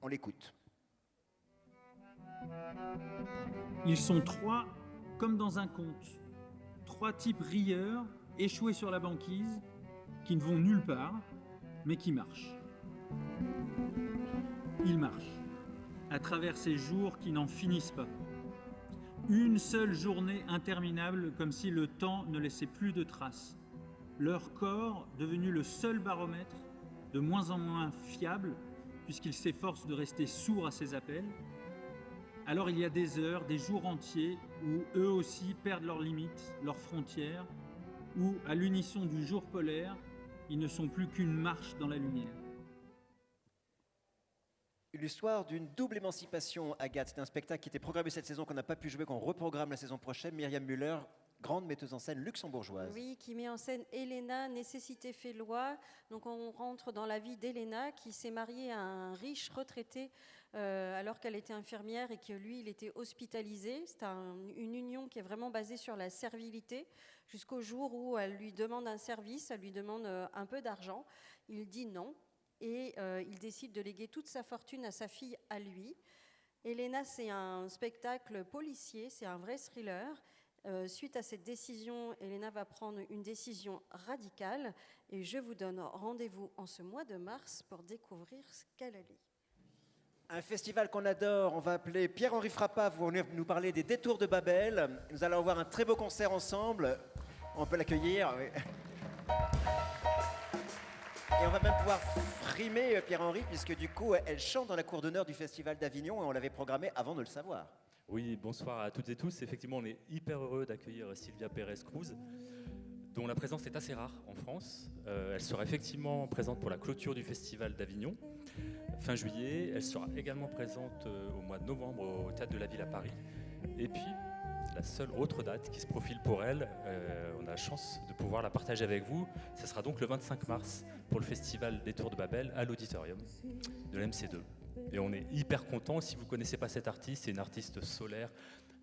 Speaker 1: On l'écoute.
Speaker 22: Ils sont 3 comme dans un conte. 3 types rieurs, échoués sur la banquise, qui ne vont nulle part, mais qui marchent. Ils marchent à travers ces jours qui n'en finissent pas. Une seule journée interminable, comme si le temps ne laissait plus de traces. Leur corps, devenu le seul baromètre, de moins en moins fiable, puisqu'ils s'efforcent de rester sourds à ses appels. Alors il y a des heures, des jours entiers, où eux aussi perdent leurs limites, leurs frontières, où, à l'unisson du jour polaire, ils ne sont plus qu'une marche dans la lumière.
Speaker 1: L'histoire d'une double émancipation, Agathe. C'est un spectacle qui était programmé cette saison, qu'on n'a pas pu jouer, qu'on reprogramme la saison prochaine. Myriam Müller, grande metteuse en scène luxembourgeoise.
Speaker 7: Oui, qui met en scène Elena, nécessité fait loi. Donc on rentre dans la vie d'Elena, qui s'est mariée à un riche retraité alors qu'elle était infirmière et que lui, il était hospitalisé. C'est une union qui est vraiment basée sur la servilité, jusqu'au jour où elle lui demande un service, elle lui demande un peu d'argent. Il dit non. Et il décide de léguer toute sa fortune à sa fille, à lui. Elena, c'est un spectacle policier, c'est un vrai thriller. Suite à cette décision, Elena va prendre une décision radicale et je vous donne rendez-vous en ce mois de mars pour découvrir ce qu'elle a lu.
Speaker 1: Un festival qu'on adore, on va appeler Pierre-Henri Frappa pour venir nous parler des Détours de Babel. Nous allons avoir un très beau concert ensemble. On peut l'accueillir. Oui. Et on va même pouvoir frimer Pierre-Henri, puisque du coup, elle chante dans la cour d'honneur du Festival d'Avignon et on l'avait programmée avant de le savoir.
Speaker 2: Oui, bonsoir à toutes et tous. Effectivement, on est hyper heureux d'accueillir Sylvia Pérez-Cruz, dont la présence est assez rare en France. Elle sera effectivement présente pour la clôture du Festival d'Avignon, fin juillet. Elle sera également présente au mois de novembre au Théâtre de la Ville à Paris. Et puis, la seule autre date qui se profile pour elle, on a la chance de pouvoir la partager avec vous. Ce sera donc le 25 mars pour le Festival des Tours de Babel à l'Auditorium de l'MC2. Et on est hyper content. Si vous ne connaissez pas cette artiste, c'est une artiste solaire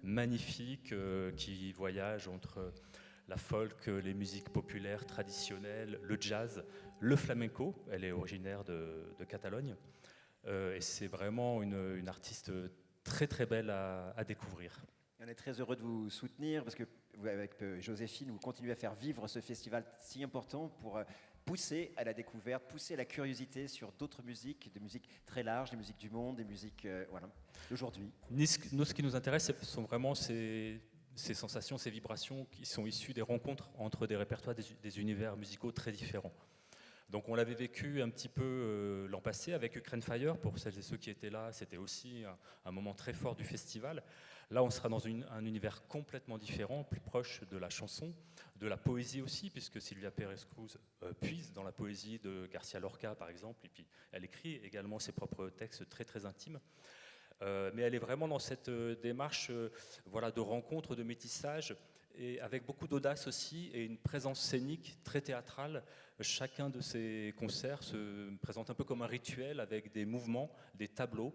Speaker 2: magnifique qui voyage entre la folk, les musiques populaires traditionnelles, le jazz, le flamenco. Elle est originaire de Catalogne. Et c'est vraiment une artiste très très belle à découvrir.
Speaker 1: On est très heureux de vous soutenir parce que vous, avec Joséphine, vous continuez à faire vivre ce festival si important pour pousser à la découverte, pousser à la curiosité sur d'autres musiques, des musiques très larges, des musiques du monde, des musiques d'aujourd'hui.
Speaker 2: Nous, ce qui nous intéresse, ce sont vraiment ces sensations, ces vibrations qui sont issues des rencontres entre des répertoires, des univers musicaux très différents. Donc on l'avait vécu un petit peu l'an passé avec Ukraine Fire, pour celles et ceux qui étaient là, c'était aussi un moment très fort du festival. Là on sera dans un univers complètement différent, plus proche de la chanson, de la poésie aussi, puisque Sylvia Pérez-Cruz puise dans la poésie de Garcia Lorca par exemple, et puis elle écrit également ses propres textes très très intimes. Mais elle est vraiment dans cette démarche de rencontre, de métissage, et avec beaucoup d'audace aussi, et une présence scénique très théâtrale. Chacun de ces concerts se présente un peu comme un rituel, avec des mouvements, des tableaux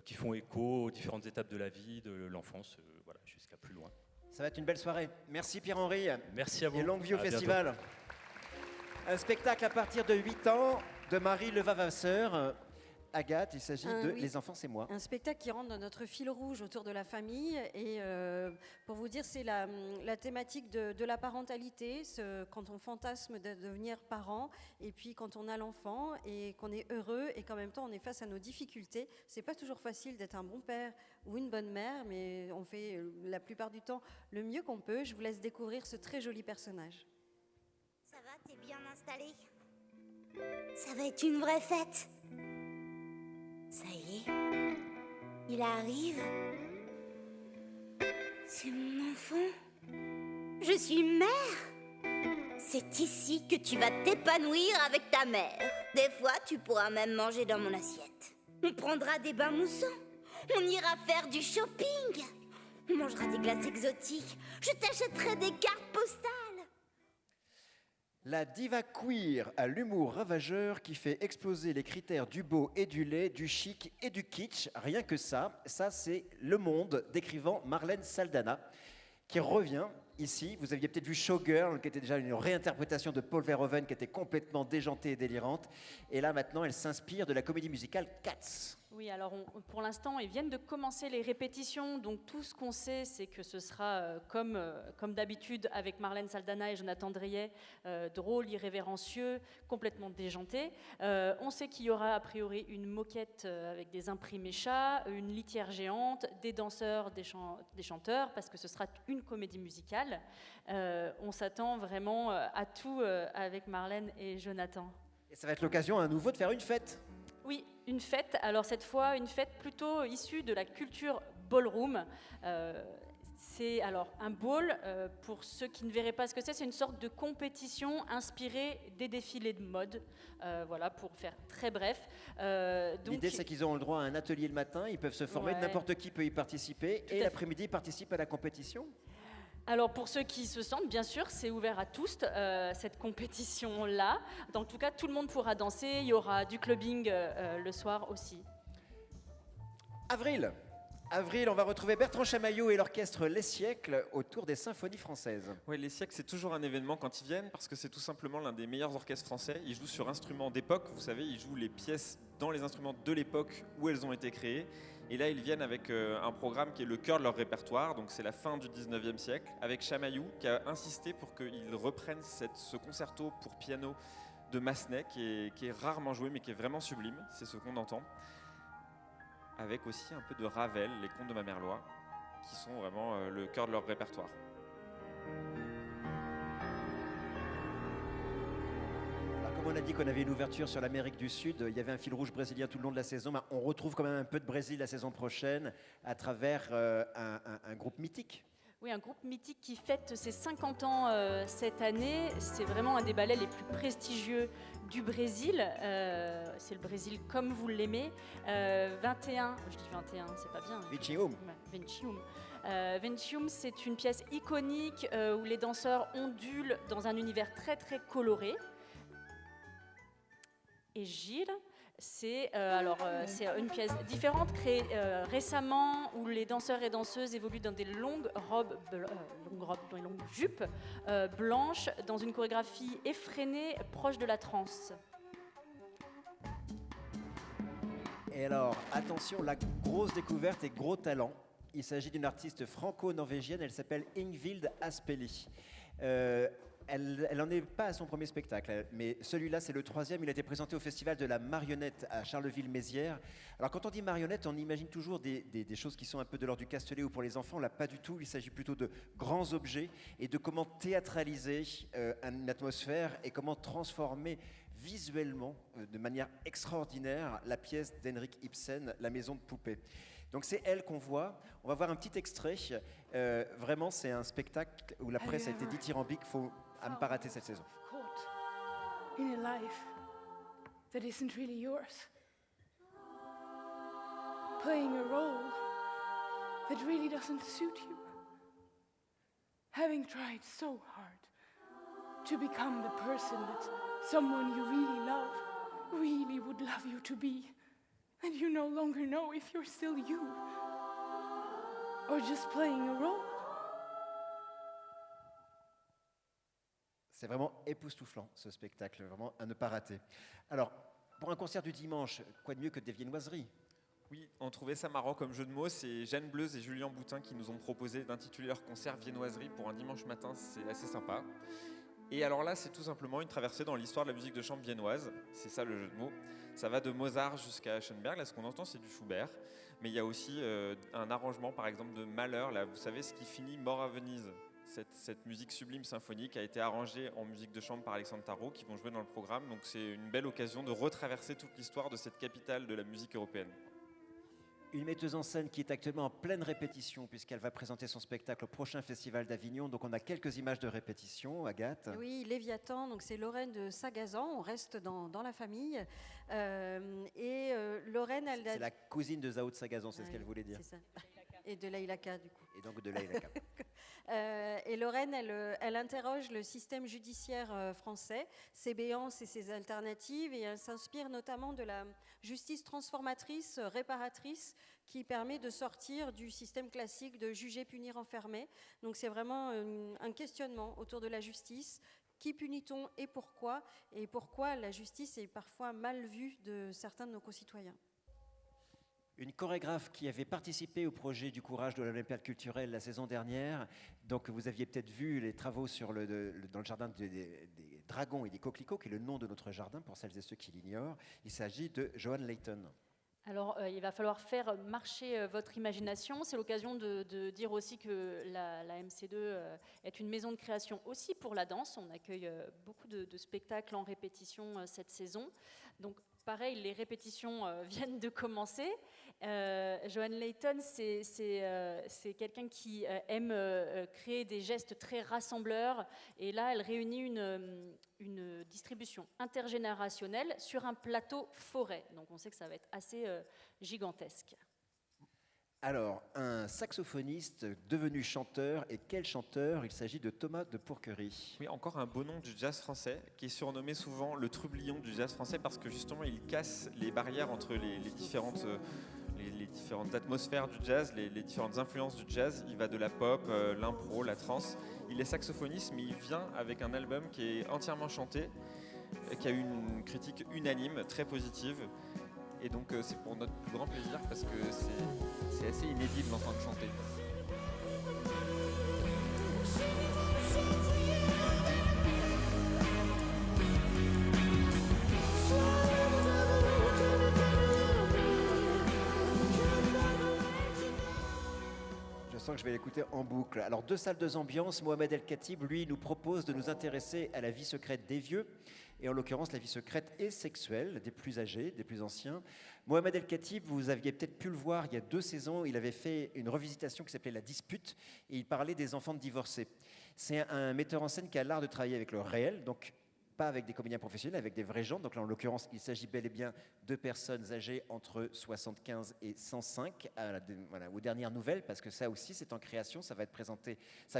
Speaker 2: qui font écho aux différentes étapes de la vie, de l'enfance, jusqu'à plus loin.
Speaker 1: Ça va être une belle soirée. Merci Pierre-Henri.
Speaker 2: Merci à vous.
Speaker 1: Et longue vie au
Speaker 2: À
Speaker 1: festival.
Speaker 2: bientôt.
Speaker 1: Un spectacle à partir de 8 ans de Marie Levavasseur. Agathe, il s'agit de
Speaker 7: Oui.
Speaker 1: Les enfants, c'est moi.
Speaker 7: Un spectacle qui rentre dans notre fil rouge autour de la famille. Et pour vous dire, c'est la thématique de la parentalité, quand on fantasme de devenir parent, et puis quand on a l'enfant, et qu'on est heureux, et qu'en même temps on est face à nos difficultés. C'est pas toujours facile d'être un bon père ou une bonne mère, mais on fait la plupart du temps le mieux qu'on peut. Je vous laisse découvrir ce très joli personnage.
Speaker 6: Ça va, t'es bien installé? Ça va être une vraie fête. Ça y est, il arrive. C'est mon enfant. Je suis mère. C'est ici que tu vas t'épanouir avec ta mère. Des fois, tu pourras même manger dans mon assiette. On prendra des bains moussants. On ira faire du shopping. On mangera des glaces exotiques. Je t'achèterai des cartes postales.
Speaker 1: La diva queer à l'humour ravageur qui fait exploser les critères du beau et du laid, du chic et du kitsch. Rien que ça c'est Le Monde décrivant Marlène Saldana qui revient ici. Vous aviez peut-être vu Showgirl, qui était déjà une réinterprétation de Paul Verhoeven qui était complètement déjantée et délirante. Et là maintenant, elle s'inspire de la comédie musicale Cats.
Speaker 3: Oui, alors pour l'instant, ils viennent de commencer les répétitions, donc tout ce qu'on sait, c'est que ce sera comme d'habitude avec Marlène Saldana et Jonathan Dryet, drôle, irrévérencieux, complètement déjanté. On sait qu'il y aura a priori une moquette avec des imprimés chats, une litière géante, des danseurs, des chanteurs, parce que ce sera une comédie musicale. On s'attend vraiment à tout avec Marlène et Jonathan.
Speaker 1: Et ça va être l'occasion à nouveau de faire une fête.
Speaker 3: Oui, une fête. Alors cette fois, une fête plutôt issue de la culture ballroom. C'est alors un ball, pour ceux qui ne verraient pas ce que c'est une sorte de compétition inspirée des défilés de mode. Voilà, pour faire très bref.
Speaker 1: L'idée, c'est qu'ils ont le droit à un atelier le matin, ils peuvent se former,
Speaker 3: Ouais.
Speaker 1: n'importe qui peut y participer,
Speaker 3: Tout à
Speaker 1: et
Speaker 3: fait.
Speaker 1: l'après-midi, ils participent à la compétition.
Speaker 3: Alors pour ceux qui se sentent, bien sûr, c'est ouvert à tous, cette compétition-là. En tout cas, tout le monde pourra danser. Il y aura du clubbing le soir aussi.
Speaker 1: Avril, on va retrouver Bertrand Chamaillot et l'orchestre Les Siècles autour des symphonies françaises.
Speaker 4: Oui, Les Siècles, c'est toujours un événement quand ils viennent parce que c'est tout simplement l'un des meilleurs orchestres français. Ils jouent sur instruments d'époque, vous savez, ils jouent les pièces dans les instruments de l'époque où elles ont été créées. Et là, ils viennent avec un programme qui est le cœur de leur répertoire, donc c'est la fin du 19e siècle, avec Chamaillou qui a insisté pour qu'ils reprennent ce concerto pour piano de Massenet qui est rarement joué mais qui est vraiment sublime, c'est ce qu'on entend. Avec aussi un peu de Ravel, les contes de ma mère Loi, qui sont vraiment le cœur de leur répertoire.
Speaker 1: Alors, comme on on a dit qu'on avait une ouverture sur l'Amérique du Sud, il y avait un fil rouge brésilien tout le long de la saison. Ben, on retrouve quand même un peu de Brésil la saison prochaine à travers un groupe mythique.
Speaker 3: Oui, un groupe mythique qui fête ses 50 ans cette année. C'est vraiment un des ballets les plus prestigieux du Brésil. C'est le Brésil comme vous l'aimez. 21, je dis 21, c'est pas bien.
Speaker 1: Vicium.
Speaker 3: Vicium. Vicium, c'est une pièce iconique où les danseurs ondulent dans un univers très très coloré. Et Gilles, c'est une pièce différente créée récemment où les danseurs et danseuses évoluent dans des longues jupes blanches dans une chorégraphie effrénée proche de la trance.
Speaker 1: Et alors, attention, la grosse découverte et gros talent. Il s'agit d'une artiste franco-norvégienne, elle s'appelle Ingvild Aspeli. Elle n'en est pas à son premier spectacle, mais celui-là, c'est le 3e. Il a été présenté au Festival de la Marionnette à Charleville-Mézières. Alors, quand on dit marionnette, on imagine toujours des choses qui sont un peu de l'ordre du Castellet ou pour les enfants. Là, pas du tout. Il s'agit plutôt de grands objets et de comment théâtraliser une atmosphère et comment transformer visuellement, de manière extraordinaire, la pièce d'Henrik Ibsen, La Maison de Poupée. Donc c'est elle qu'on voit. On va voir un petit extrait. Vraiment, c'est un spectacle où la presse a été dithyrambique. Il faut à ne pas rater cette saison.
Speaker 5: Caught in a life that isn't really yours. Playing a role that really doesn't suit you. Having tried so hard to become the person that someone you really love really would love you to be. And you no longer know if you're still you or just playing a role.
Speaker 1: C'est vraiment époustouflant, ce spectacle, vraiment à ne pas rater. Alors, pour un concert du dimanche, quoi de mieux que des viennoiseries?
Speaker 4: Oui, on trouvait ça marrant comme jeu de mots. C'est Jeanne Bleuze et Julien Boutin qui nous ont proposé d'intituler leur concert Viennoiserie pour un dimanche matin. C'est assez sympa. Et alors là, c'est tout simplement une traversée dans l'histoire de la musique de chambre viennoise. C'est ça le jeu de mots. Ça va de Mozart jusqu'à Schoenberg. Là, ce qu'on entend, c'est du Schubert. Mais il y a aussi un arrangement, par exemple, de Mahler. Là, vous savez, ce qui finit Mort à Venise. Cette musique sublime symphonique a été arrangée en musique de chambre par Alexandre Tarot, qui vont jouer dans le programme. Donc c'est une belle occasion de retraverser toute l'histoire de cette capitale de la musique européenne.
Speaker 1: Une metteuse en scène qui est actuellement en pleine répétition puisqu'elle va présenter son spectacle au prochain festival d'Avignon. Donc on a quelques images de répétition, Agathe.
Speaker 7: Oui, Léviathan, donc c'est Lorraine de Sagazan, on reste dans la famille. Lorraine, elle...
Speaker 1: C'est la cousine de Zao de Sagazan, c'est ce qu'elle voulait dire.
Speaker 7: C'est ça. Et de Laïlaka, du coup.
Speaker 1: Et donc de Laïlaka.
Speaker 7: Et Lorraine, elle interroge le système judiciaire français, ses béances et ses alternatives, et elle s'inspire notamment de la justice transformatrice, réparatrice, qui permet de sortir du système classique de juger, punir, enfermer. Donc c'est vraiment un questionnement autour de la justice. Qui punit-on et pourquoi la justice est parfois mal vue de certains de nos concitoyens.
Speaker 1: Une chorégraphe qui avait participé au projet du courage de l'Olympiade culturelle la saison dernière. Donc vous aviez peut-être vu les travaux dans le jardin des dragons et des coquelicots, qui est le nom de notre jardin pour celles et ceux qui l'ignorent. Il s'agit de Johan Layton.
Speaker 3: Alors, il va falloir faire marcher votre imagination. C'est l'occasion de dire aussi que la MC2 est une maison de création aussi pour la danse. On accueille beaucoup de spectacles en répétition cette saison. Donc, pareil, les répétitions viennent de commencer. Johan Layton, c'est quelqu'un qui aime créer des gestes très rassembleurs. Et là, elle réunit une distribution intergénérationnelle sur un plateau forêt. Donc on sait que ça va être assez gigantesque.
Speaker 1: Alors, un saxophoniste devenu chanteur, et quel chanteur? Il s'agit de Thomas de Pourquerie.
Speaker 4: Oui, encore un beau nom du jazz français, qui est surnommé souvent le trublion du jazz français, parce que justement il casse les barrières entre les différentes atmosphères du jazz, les différentes influences du jazz. Il va de la pop, l'impro, la trance. Il est saxophoniste, mais il vient avec un album qui est entièrement chanté, qui a eu une critique unanime, très positive. Et donc c'est pour notre plus grand plaisir, parce que c'est assez inédit de l'entendre chanter.
Speaker 1: Je sens que je vais l'écouter en boucle. Alors, 2 salles, 2 ambiances. Mohamed El Khatib, lui, nous propose de nous intéresser à la vie secrète des vieux. et en l'occurrence la vie secrète et sexuelle des plus âgés, des plus anciens. Mohamed El Khatib, vous aviez peut-être pu le voir il y a 2 saisons, il avait fait une revisitation qui s'appelait La Dispute, et il parlait des enfants divorcés. C'est un metteur en scène qui a l'art de travailler avec le réel, donc pas avec des comédiens professionnels, avec des vrais gens. Donc là, en l'occurrence, il s'agit bel et bien de personnes âgées entre 75 et 105, voilà, aux dernières nouvelles, parce que ça aussi, c'est en création. Ça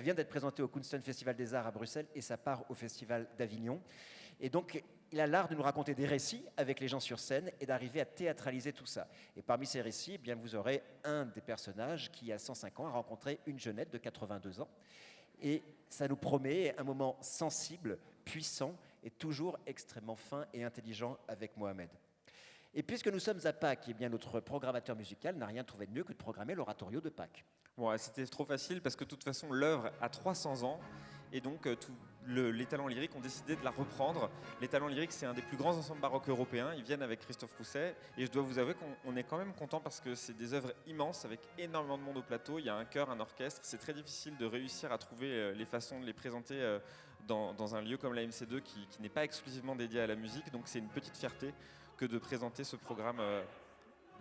Speaker 1: vient d'être présenté au Kunsten Festival des Arts à Bruxelles et ça part au Festival d'Avignon. Et donc, il a l'art de nous raconter des récits avec les gens sur scène et d'arriver à théâtraliser tout ça. Et parmi ces récits, eh bien, vous aurez un des personnages qui, à 105 ans, a rencontré une jeunette de 82 ans. Et ça nous promet un moment sensible, puissant et toujours extrêmement fin et intelligent avec Mohamed. Et puisque nous sommes à Pâques, eh bien notre programmateur musical n'a rien trouvé de mieux que de programmer l'oratorio de Pâques.
Speaker 4: Bon, c'était trop facile parce que de toute façon, l'œuvre a 300 ans et donc les Talents Lyriques ont décidé de la reprendre. Les Talents Lyriques, c'est un des plus grands ensembles baroques européens. Ils viennent avec Christophe Rousset et je dois vous avouer qu'on est quand même content parce que c'est des œuvres immenses avec énormément de monde au plateau. Il y a un chœur, un orchestre. C'est très difficile de réussir à trouver les façons de les présenter dans un lieu comme la MC2 qui n'est pas exclusivement dédié à la musique. Donc c'est une petite fierté que de présenter ce programme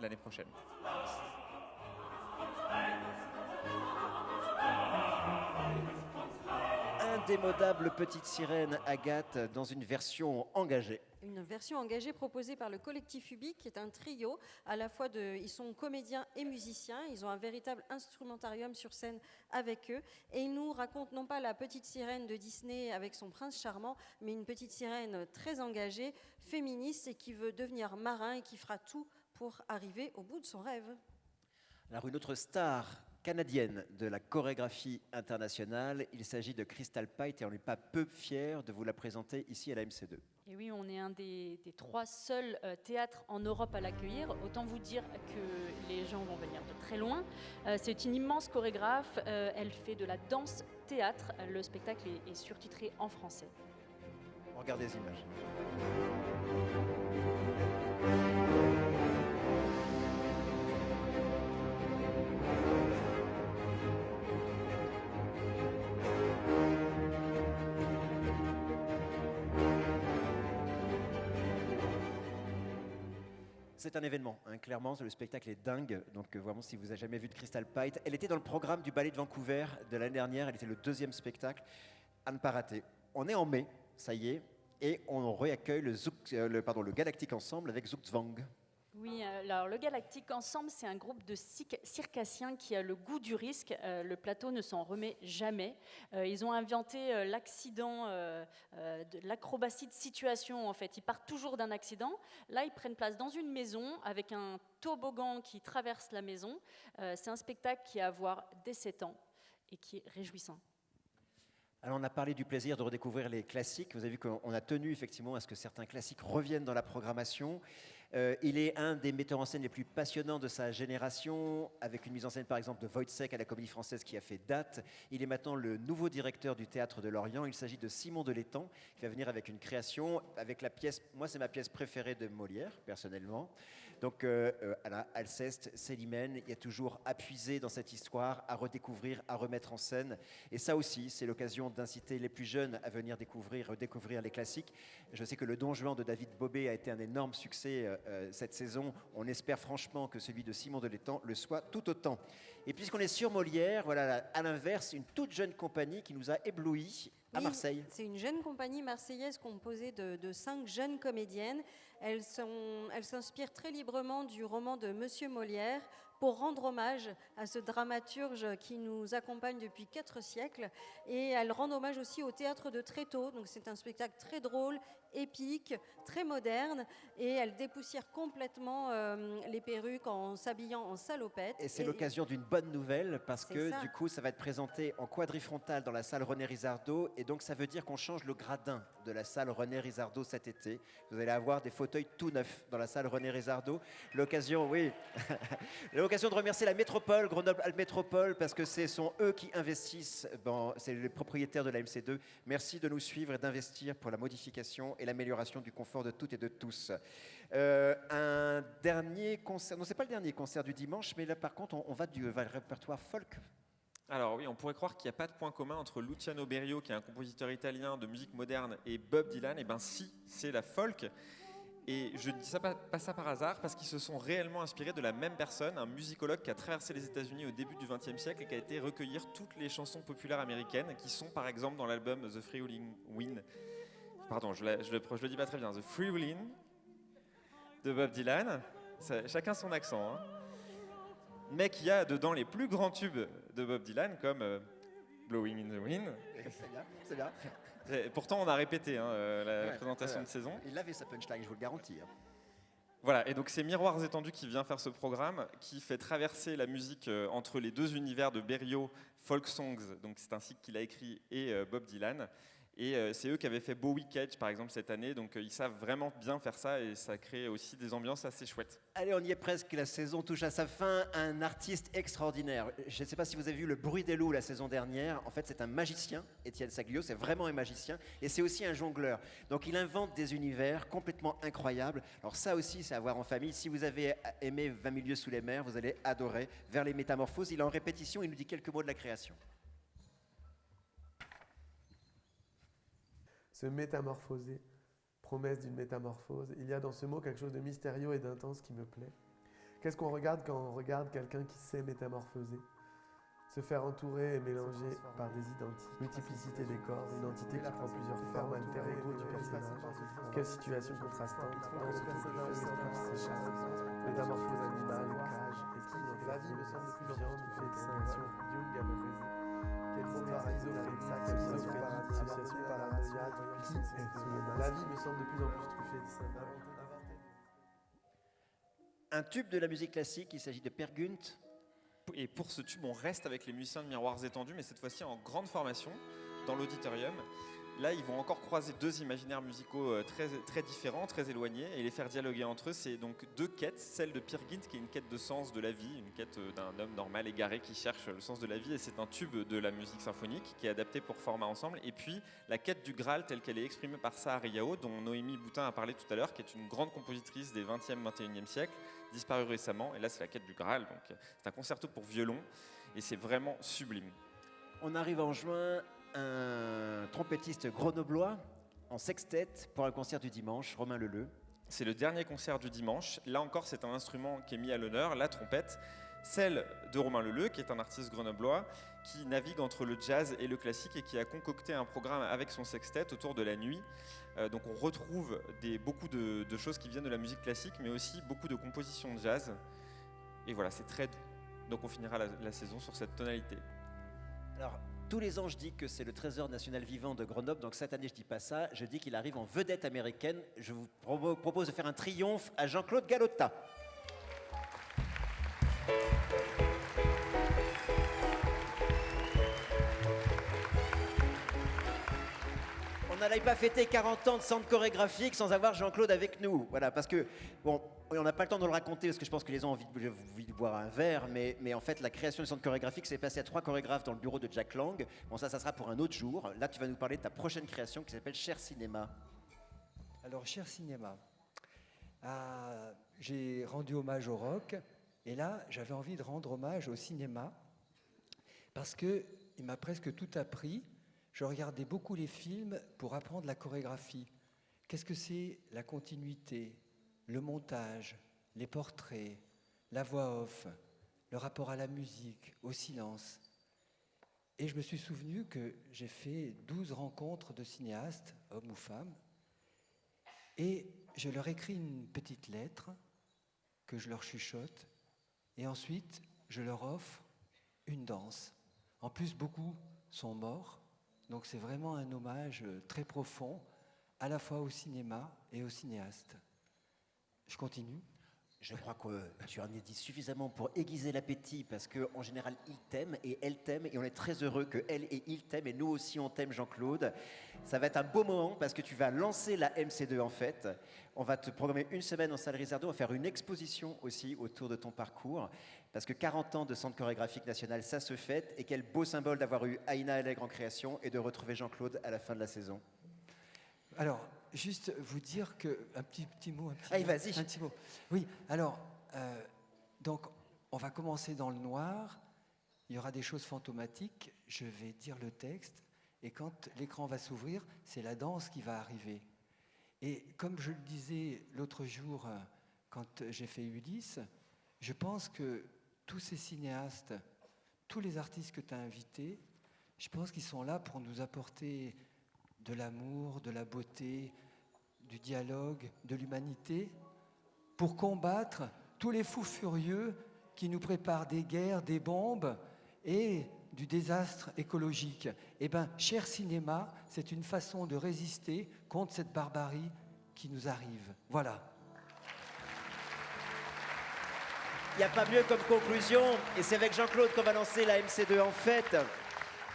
Speaker 4: l'année prochaine.
Speaker 1: Indémodable petite sirène Agathe dans une version engagée.
Speaker 7: Une version engagée proposée par le collectif Ubi, qui est un trio. Ils sont comédiens et musiciens. Ils ont un véritable instrumentarium sur scène avec eux. Et ils nous racontent non pas la petite sirène de Disney avec son prince charmant, mais une petite sirène très engagée, féministe et qui veut devenir marin et qui fera tout pour arriver au bout de son rêve.
Speaker 1: Alors une autre star canadienne de la chorégraphie internationale, il s'agit de Crystal Pite et on n'est pas peu fiers de vous la présenter ici à la MC2.
Speaker 3: Et oui, on est un des 3 seuls théâtres en Europe à l'accueillir. Autant vous dire que les gens vont venir de très loin. C'est une immense chorégraphe. Elle fait de la danse-théâtre. Le spectacle est surtitré en français.
Speaker 1: Regardez les images. C'est un événement, hein, clairement, le spectacle est dingue, donc vraiment si vous n'avez jamais vu de Crystal Pite, elle était dans le programme du Ballet de Vancouver de l'année dernière, elle était le 2e spectacle, à ne pas rater. On est en mai, ça y est, et on réaccueille le Galactic Ensemble avec Zouk Zwang.
Speaker 3: Oui, alors le Galactic Ensemble, c'est un groupe de circassiens qui a le goût du risque. Le plateau ne s'en remet jamais. Ils ont inventé l'accident, l'acrobatie de situation, en fait. Ils partent toujours d'un accident. Là, ils prennent place dans une maison avec un toboggan qui traverse la maison. C'est un spectacle qui a à voir dès 7 ans et qui est réjouissant.
Speaker 1: Alors on a parlé du plaisir de redécouvrir les classiques. Vous avez vu qu'on a tenu effectivement à ce que certains classiques reviennent dans la programmation. Il est un des metteurs en scène les plus passionnants de sa génération, avec une mise en scène par exemple de Wojciech à la Comédie Française qui a fait date. Il est maintenant le nouveau directeur du Théâtre de Lorient. Il s'agit de Simon Delétang, qui va venir avec une création, avec la pièce, moi c'est ma pièce préférée de Molière, personnellement. Donc Alceste, Célimène, il y a toujours à puiser dans cette histoire, à redécouvrir, à remettre en scène. Et ça aussi, c'est l'occasion d'inciter les plus jeunes à venir redécouvrir les classiques. Je sais que le Don Juan de David Bobet a été un énorme succès cette saison. On espère franchement que celui de Simon Delétang le soit tout autant. Et puisqu'on est sur Molière, voilà à l'inverse, une toute jeune compagnie qui nous a éblouis à Marseille.
Speaker 7: C'est une jeune compagnie marseillaise composée de 5 jeunes comédiennes. Elles s'inspirent très librement du roman de Monsieur Molière pour rendre hommage à ce dramaturge qui nous accompagne depuis 4 siècles. Et elles rendent hommage aussi au théâtre de Tréteau. Donc c'est un spectacle très drôle, épique, très moderne. Et elles dépoussièrent complètement les perruques en s'habillant en salopette.
Speaker 1: Et c'est l'occasion d'une bonne nouvelle parce que du coup ça va être présenté en quadrifrontal dans la salle René Risardo. Et donc ça veut dire qu'on change le gradin de la salle René Risardo cet été. Vous allez avoir des fauteuils tout neufs dans la salle René Risardo. L'occasion, oui, l'occasion de remercier la métropole, Grenoble-Alpes Métropole, parce que ce sont eux qui investissent, c'est les propriétaires de la MC2. Merci de nous suivre et d'investir pour la modification et l'amélioration du confort de toutes et de tous. Un dernier concert, non c'est pas le dernier concert du dimanche, mais là par contre on va du répertoire folk.
Speaker 4: Alors oui, on pourrait croire qu'il n'y a pas de point commun entre Luciano Berio, qui est un compositeur italien de musique moderne, et Bob Dylan. Eh bien si, c'est la folk. Et je ne dis ça pas ça par hasard, parce qu'ils se sont réellement inspirés de la même personne, un musicologue qui a traversé les États-Unis au début du XXe siècle et qui a été recueillir toutes les chansons populaires américaines, qui sont par exemple dans l'album The Freewheeling Wind. Pardon, je le dis pas très bien. The Freewheeling de Bob Dylan. Chacun son accent, hein. Mais qu'il y a dedans les plus grands tubes de Bob Dylan, comme Blowing in the Wind.
Speaker 1: C'est bien, c'est bien.
Speaker 4: Et pourtant, on a répété la présentation de saison.
Speaker 1: Il avait sa punchline, je vous le garantis.
Speaker 4: Voilà, et donc c'est Miroirs étendus qui vient faire ce programme, qui fait traverser la musique entre les deux univers de Berio, Folk Songs, donc c'est un cycle qu'il a écrit, et Bob Dylan. Et c'est eux qui avaient fait Bowie Cage, par exemple, cette année, donc ils savent vraiment bien faire ça, et ça crée aussi des ambiances assez chouettes.
Speaker 1: Allez, on y est presque, la saison touche à sa fin. Un artiste extraordinaire. Je ne sais pas si vous avez vu Le Bruit des loups la saison dernière. En fait, c'est un magicien, Étienne Saglio, c'est vraiment un magicien. Et c'est aussi un jongleur. Donc, il invente des univers complètement incroyables. Alors ça aussi, c'est à voir en famille. Si vous avez aimé 20 milieux sous les mers, vous allez adorer. Vers les métamorphoses, il est en répétition, il nous dit quelques mots de la création.
Speaker 8: Se métamorphoser, promesse d'une métamorphose. Il y a dans ce mot quelque chose de mystérieux et d'intense qui me plaît. Qu'est-ce qu'on regarde quand on regarde quelqu'un qui sait métamorphoser? Se faire entourer et mélanger par des identiques. Multiplicité des corps, une entité qui prend plusieurs formes, alter ego du personnage. Quelle situation contrastante, danse autour du feu, esprit qui s'échappe. Métamorphose animale, cage, esprit. La vie me semble plus viande, du fait d'extinction. Jung avait raison. Quelle histoire schizophrénie, dissociation paranoïaque, qui est la vie me semble de plus en plus truffée de symboles.
Speaker 1: Un tube de la musique classique, il s'agit de Per Gunt.
Speaker 4: Et pour ce tube, on reste avec les musiciens de Miroirs étendus, mais cette fois-ci en grande formation, dans l'auditorium. Là, ils vont encore croiser deux imaginaires musicaux très différents, très éloignés, et les faire dialoguer entre eux. C'est donc deux quêtes, celle de Peer Gynt, qui est une quête de sens de la vie, une quête d'un homme normal égaré qui cherche le sens de la vie, et c'est un tube de la musique symphonique qui est adapté pour format ensemble. Et puis, la quête du Graal, telle qu'elle est exprimée par Sahar Yao, dont Noémie Boutin a parlé tout à l'heure, qui est une grande compositrice des 20e, 21e siècles, disparue récemment. Et là, c'est la quête du Graal, donc c'est un concerto pour violon, et c'est vraiment sublime.
Speaker 1: On arrive en juin. Un trompettiste grenoblois en sextet pour un concert du dimanche, Romain Leleu.
Speaker 4: C'est le dernier concert du dimanche. Là encore, c'est un instrument qui est mis à l'honneur, la trompette, celle de Romain Leleu, qui est un artiste grenoblois, qui navigue entre le jazz et le classique et qui a concocté un programme avec son sextet autour de la nuit. Donc on retrouve beaucoup de choses qui viennent de la musique classique, mais aussi beaucoup de compositions de jazz. Et voilà, c'est très doux. Donc on finira la saison sur cette tonalité.
Speaker 1: Alors, tous les ans, je dis que c'est le trésor national vivant de Grenoble. Donc cette année, je ne dis pas ça. Je dis qu'il arrive en vedette américaine. Je vous propose de faire un triomphe à Jean-Claude Gallotta. On n'allait pas fêter 40 ans de centre chorégraphique sans avoir Jean-Claude avec nous. Voilà, parce que, bon, on n'a pas le temps de le raconter parce que je pense que les gens ont envie de boire un verre, mais en fait, la création du centre chorégraphique s'est passée à 3 chorégraphes dans le bureau de Jack Lang. Bon, ça sera pour un autre jour. Là, tu vas nous parler de ta prochaine création qui s'appelle Cher Cinéma.
Speaker 9: Alors, Cher Cinéma, j'ai rendu hommage au rock, et là, j'avais envie de rendre hommage au cinéma parce qu'il m'a presque tout appris. Je regardais beaucoup les films pour apprendre la chorégraphie. Qu'est-ce que c'est la continuité, le montage, les portraits, la voix off, le rapport à la musique, au silence. Et je me suis souvenu que j'ai fait 12 rencontres de cinéastes, hommes ou femmes, et je leur écris une petite lettre que je leur chuchote, et ensuite je leur offre une danse. En plus, beaucoup sont morts. Donc c'est vraiment un hommage très profond, à la fois au cinéma et au cinéaste. Je continue.
Speaker 1: Je crois que tu en as dit suffisamment pour aiguiser l'appétit, parce qu'en général, ils t'aiment et elles t'aiment, et on est très heureux que elles et ils t'aiment, et nous aussi on t'aime, Jean-Claude. Ça va être un beau moment, parce que tu vas lancer la MC2 en fait. On va te programmer une semaine en salle Risardo, on va faire une exposition aussi autour de ton parcours, parce que 40 ans de Centre chorégraphique national, ça se fête, et quel beau symbole d'avoir eu Aïna Allègre en création et de retrouver Jean-Claude à la fin de la saison.
Speaker 9: Alors, juste vous dire que un petit mot,
Speaker 1: Allez, vas-y.
Speaker 9: Un petit mot. Oui. Alors, donc, on va commencer dans le noir, il y aura des choses fantomatiques, je vais dire le texte, et quand l'écran va s'ouvrir, c'est la danse qui va arriver. Et comme je le disais l'autre jour, quand j'ai fait Ulysse, je pense que tous ces cinéastes, tous les artistes que tu as invités, je pense qu'ils sont là pour nous apporter de l'amour, de la beauté, du dialogue, de l'humanité, pour combattre tous les fous furieux qui nous préparent des guerres, des bombes et du désastre écologique. Eh bien, cher cinéma, c'est une façon de résister contre cette barbarie qui nous arrive. Voilà.
Speaker 1: Il n'y a pas mieux comme conclusion, et c'est avec Jean-Claude qu'on va lancer la MC2 en fait.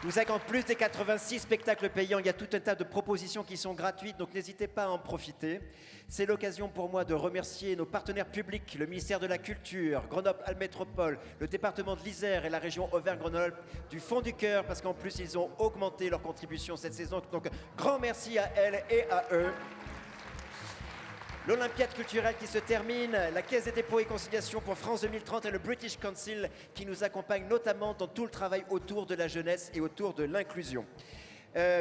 Speaker 1: Nous savez qu'en plus des 86 spectacles payants, il y a tout un tas de propositions qui sont gratuites, donc n'hésitez pas à en profiter. C'est l'occasion pour moi de remercier nos partenaires publics, le ministère de la Culture, Grenoble-Alpes Métropole, le département de l'Isère et la région Auvergne-Rhône-Alpes du fond du cœur, parce qu'en plus ils ont augmenté leur contribution cette saison. Donc grand merci à elles et à eux. L'Olympiade culturelle qui se termine, la Caisse des dépôts et conciliations pour France 2030 et le British Council qui nous accompagnent notamment dans tout le travail autour de la jeunesse et autour de l'inclusion.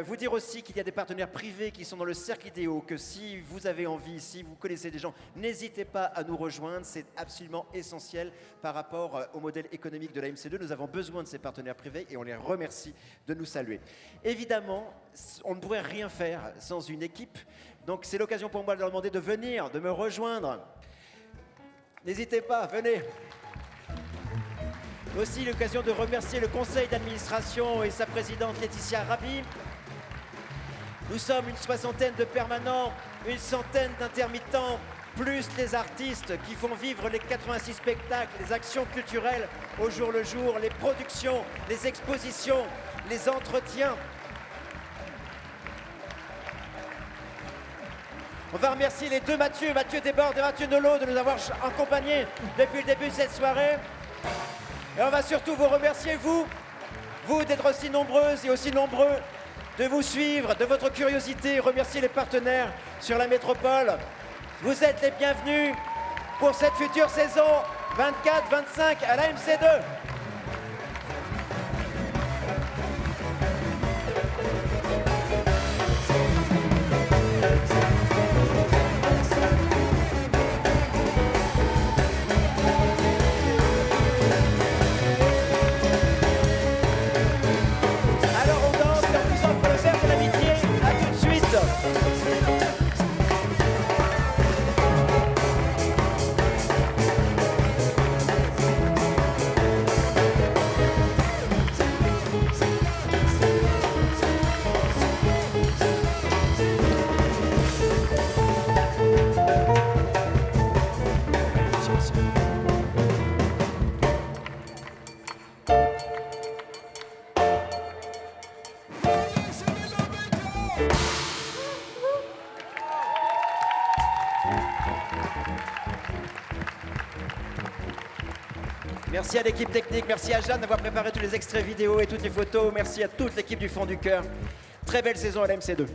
Speaker 1: Vous dire aussi qu'il y a des partenaires privés qui sont dans le cercle idéo, que si vous avez envie, si vous connaissez des gens, n'hésitez pas à nous rejoindre, c'est absolument essentiel par rapport au modèle économique de la MC2. Nous avons besoin de ces partenaires privés et on les remercie de nous saluer. Évidemment, on ne pourrait rien faire sans une équipe, donc c'est l'occasion pour moi de leur demander de venir, de me rejoindre. N'hésitez pas, venez. Aussi l'occasion de remercier le conseil d'administration et sa présidente Laetitia Rabi. Nous sommes une soixantaine de permanents, une centaine d'intermittents, plus les artistes qui font vivre les 86 spectacles, les actions culturelles au jour le jour, les productions, les expositions, les entretiens. On va remercier les deux Mathieu Desbordes et Mathieu Nolot de nous avoir accompagnés depuis le début de cette soirée. Et on va surtout vous remercier, vous d'être aussi nombreuses et aussi nombreux, de vous suivre, de votre curiosité, remercier les partenaires sur la métropole. Vous êtes les bienvenus pour cette future saison 24-25 à la MC2. Merci à l'équipe technique, merci à Jeanne d'avoir préparé tous les extraits vidéo et toutes les photos. Merci à toute l'équipe du Fond du Cœur. Très belle saison à la MC2.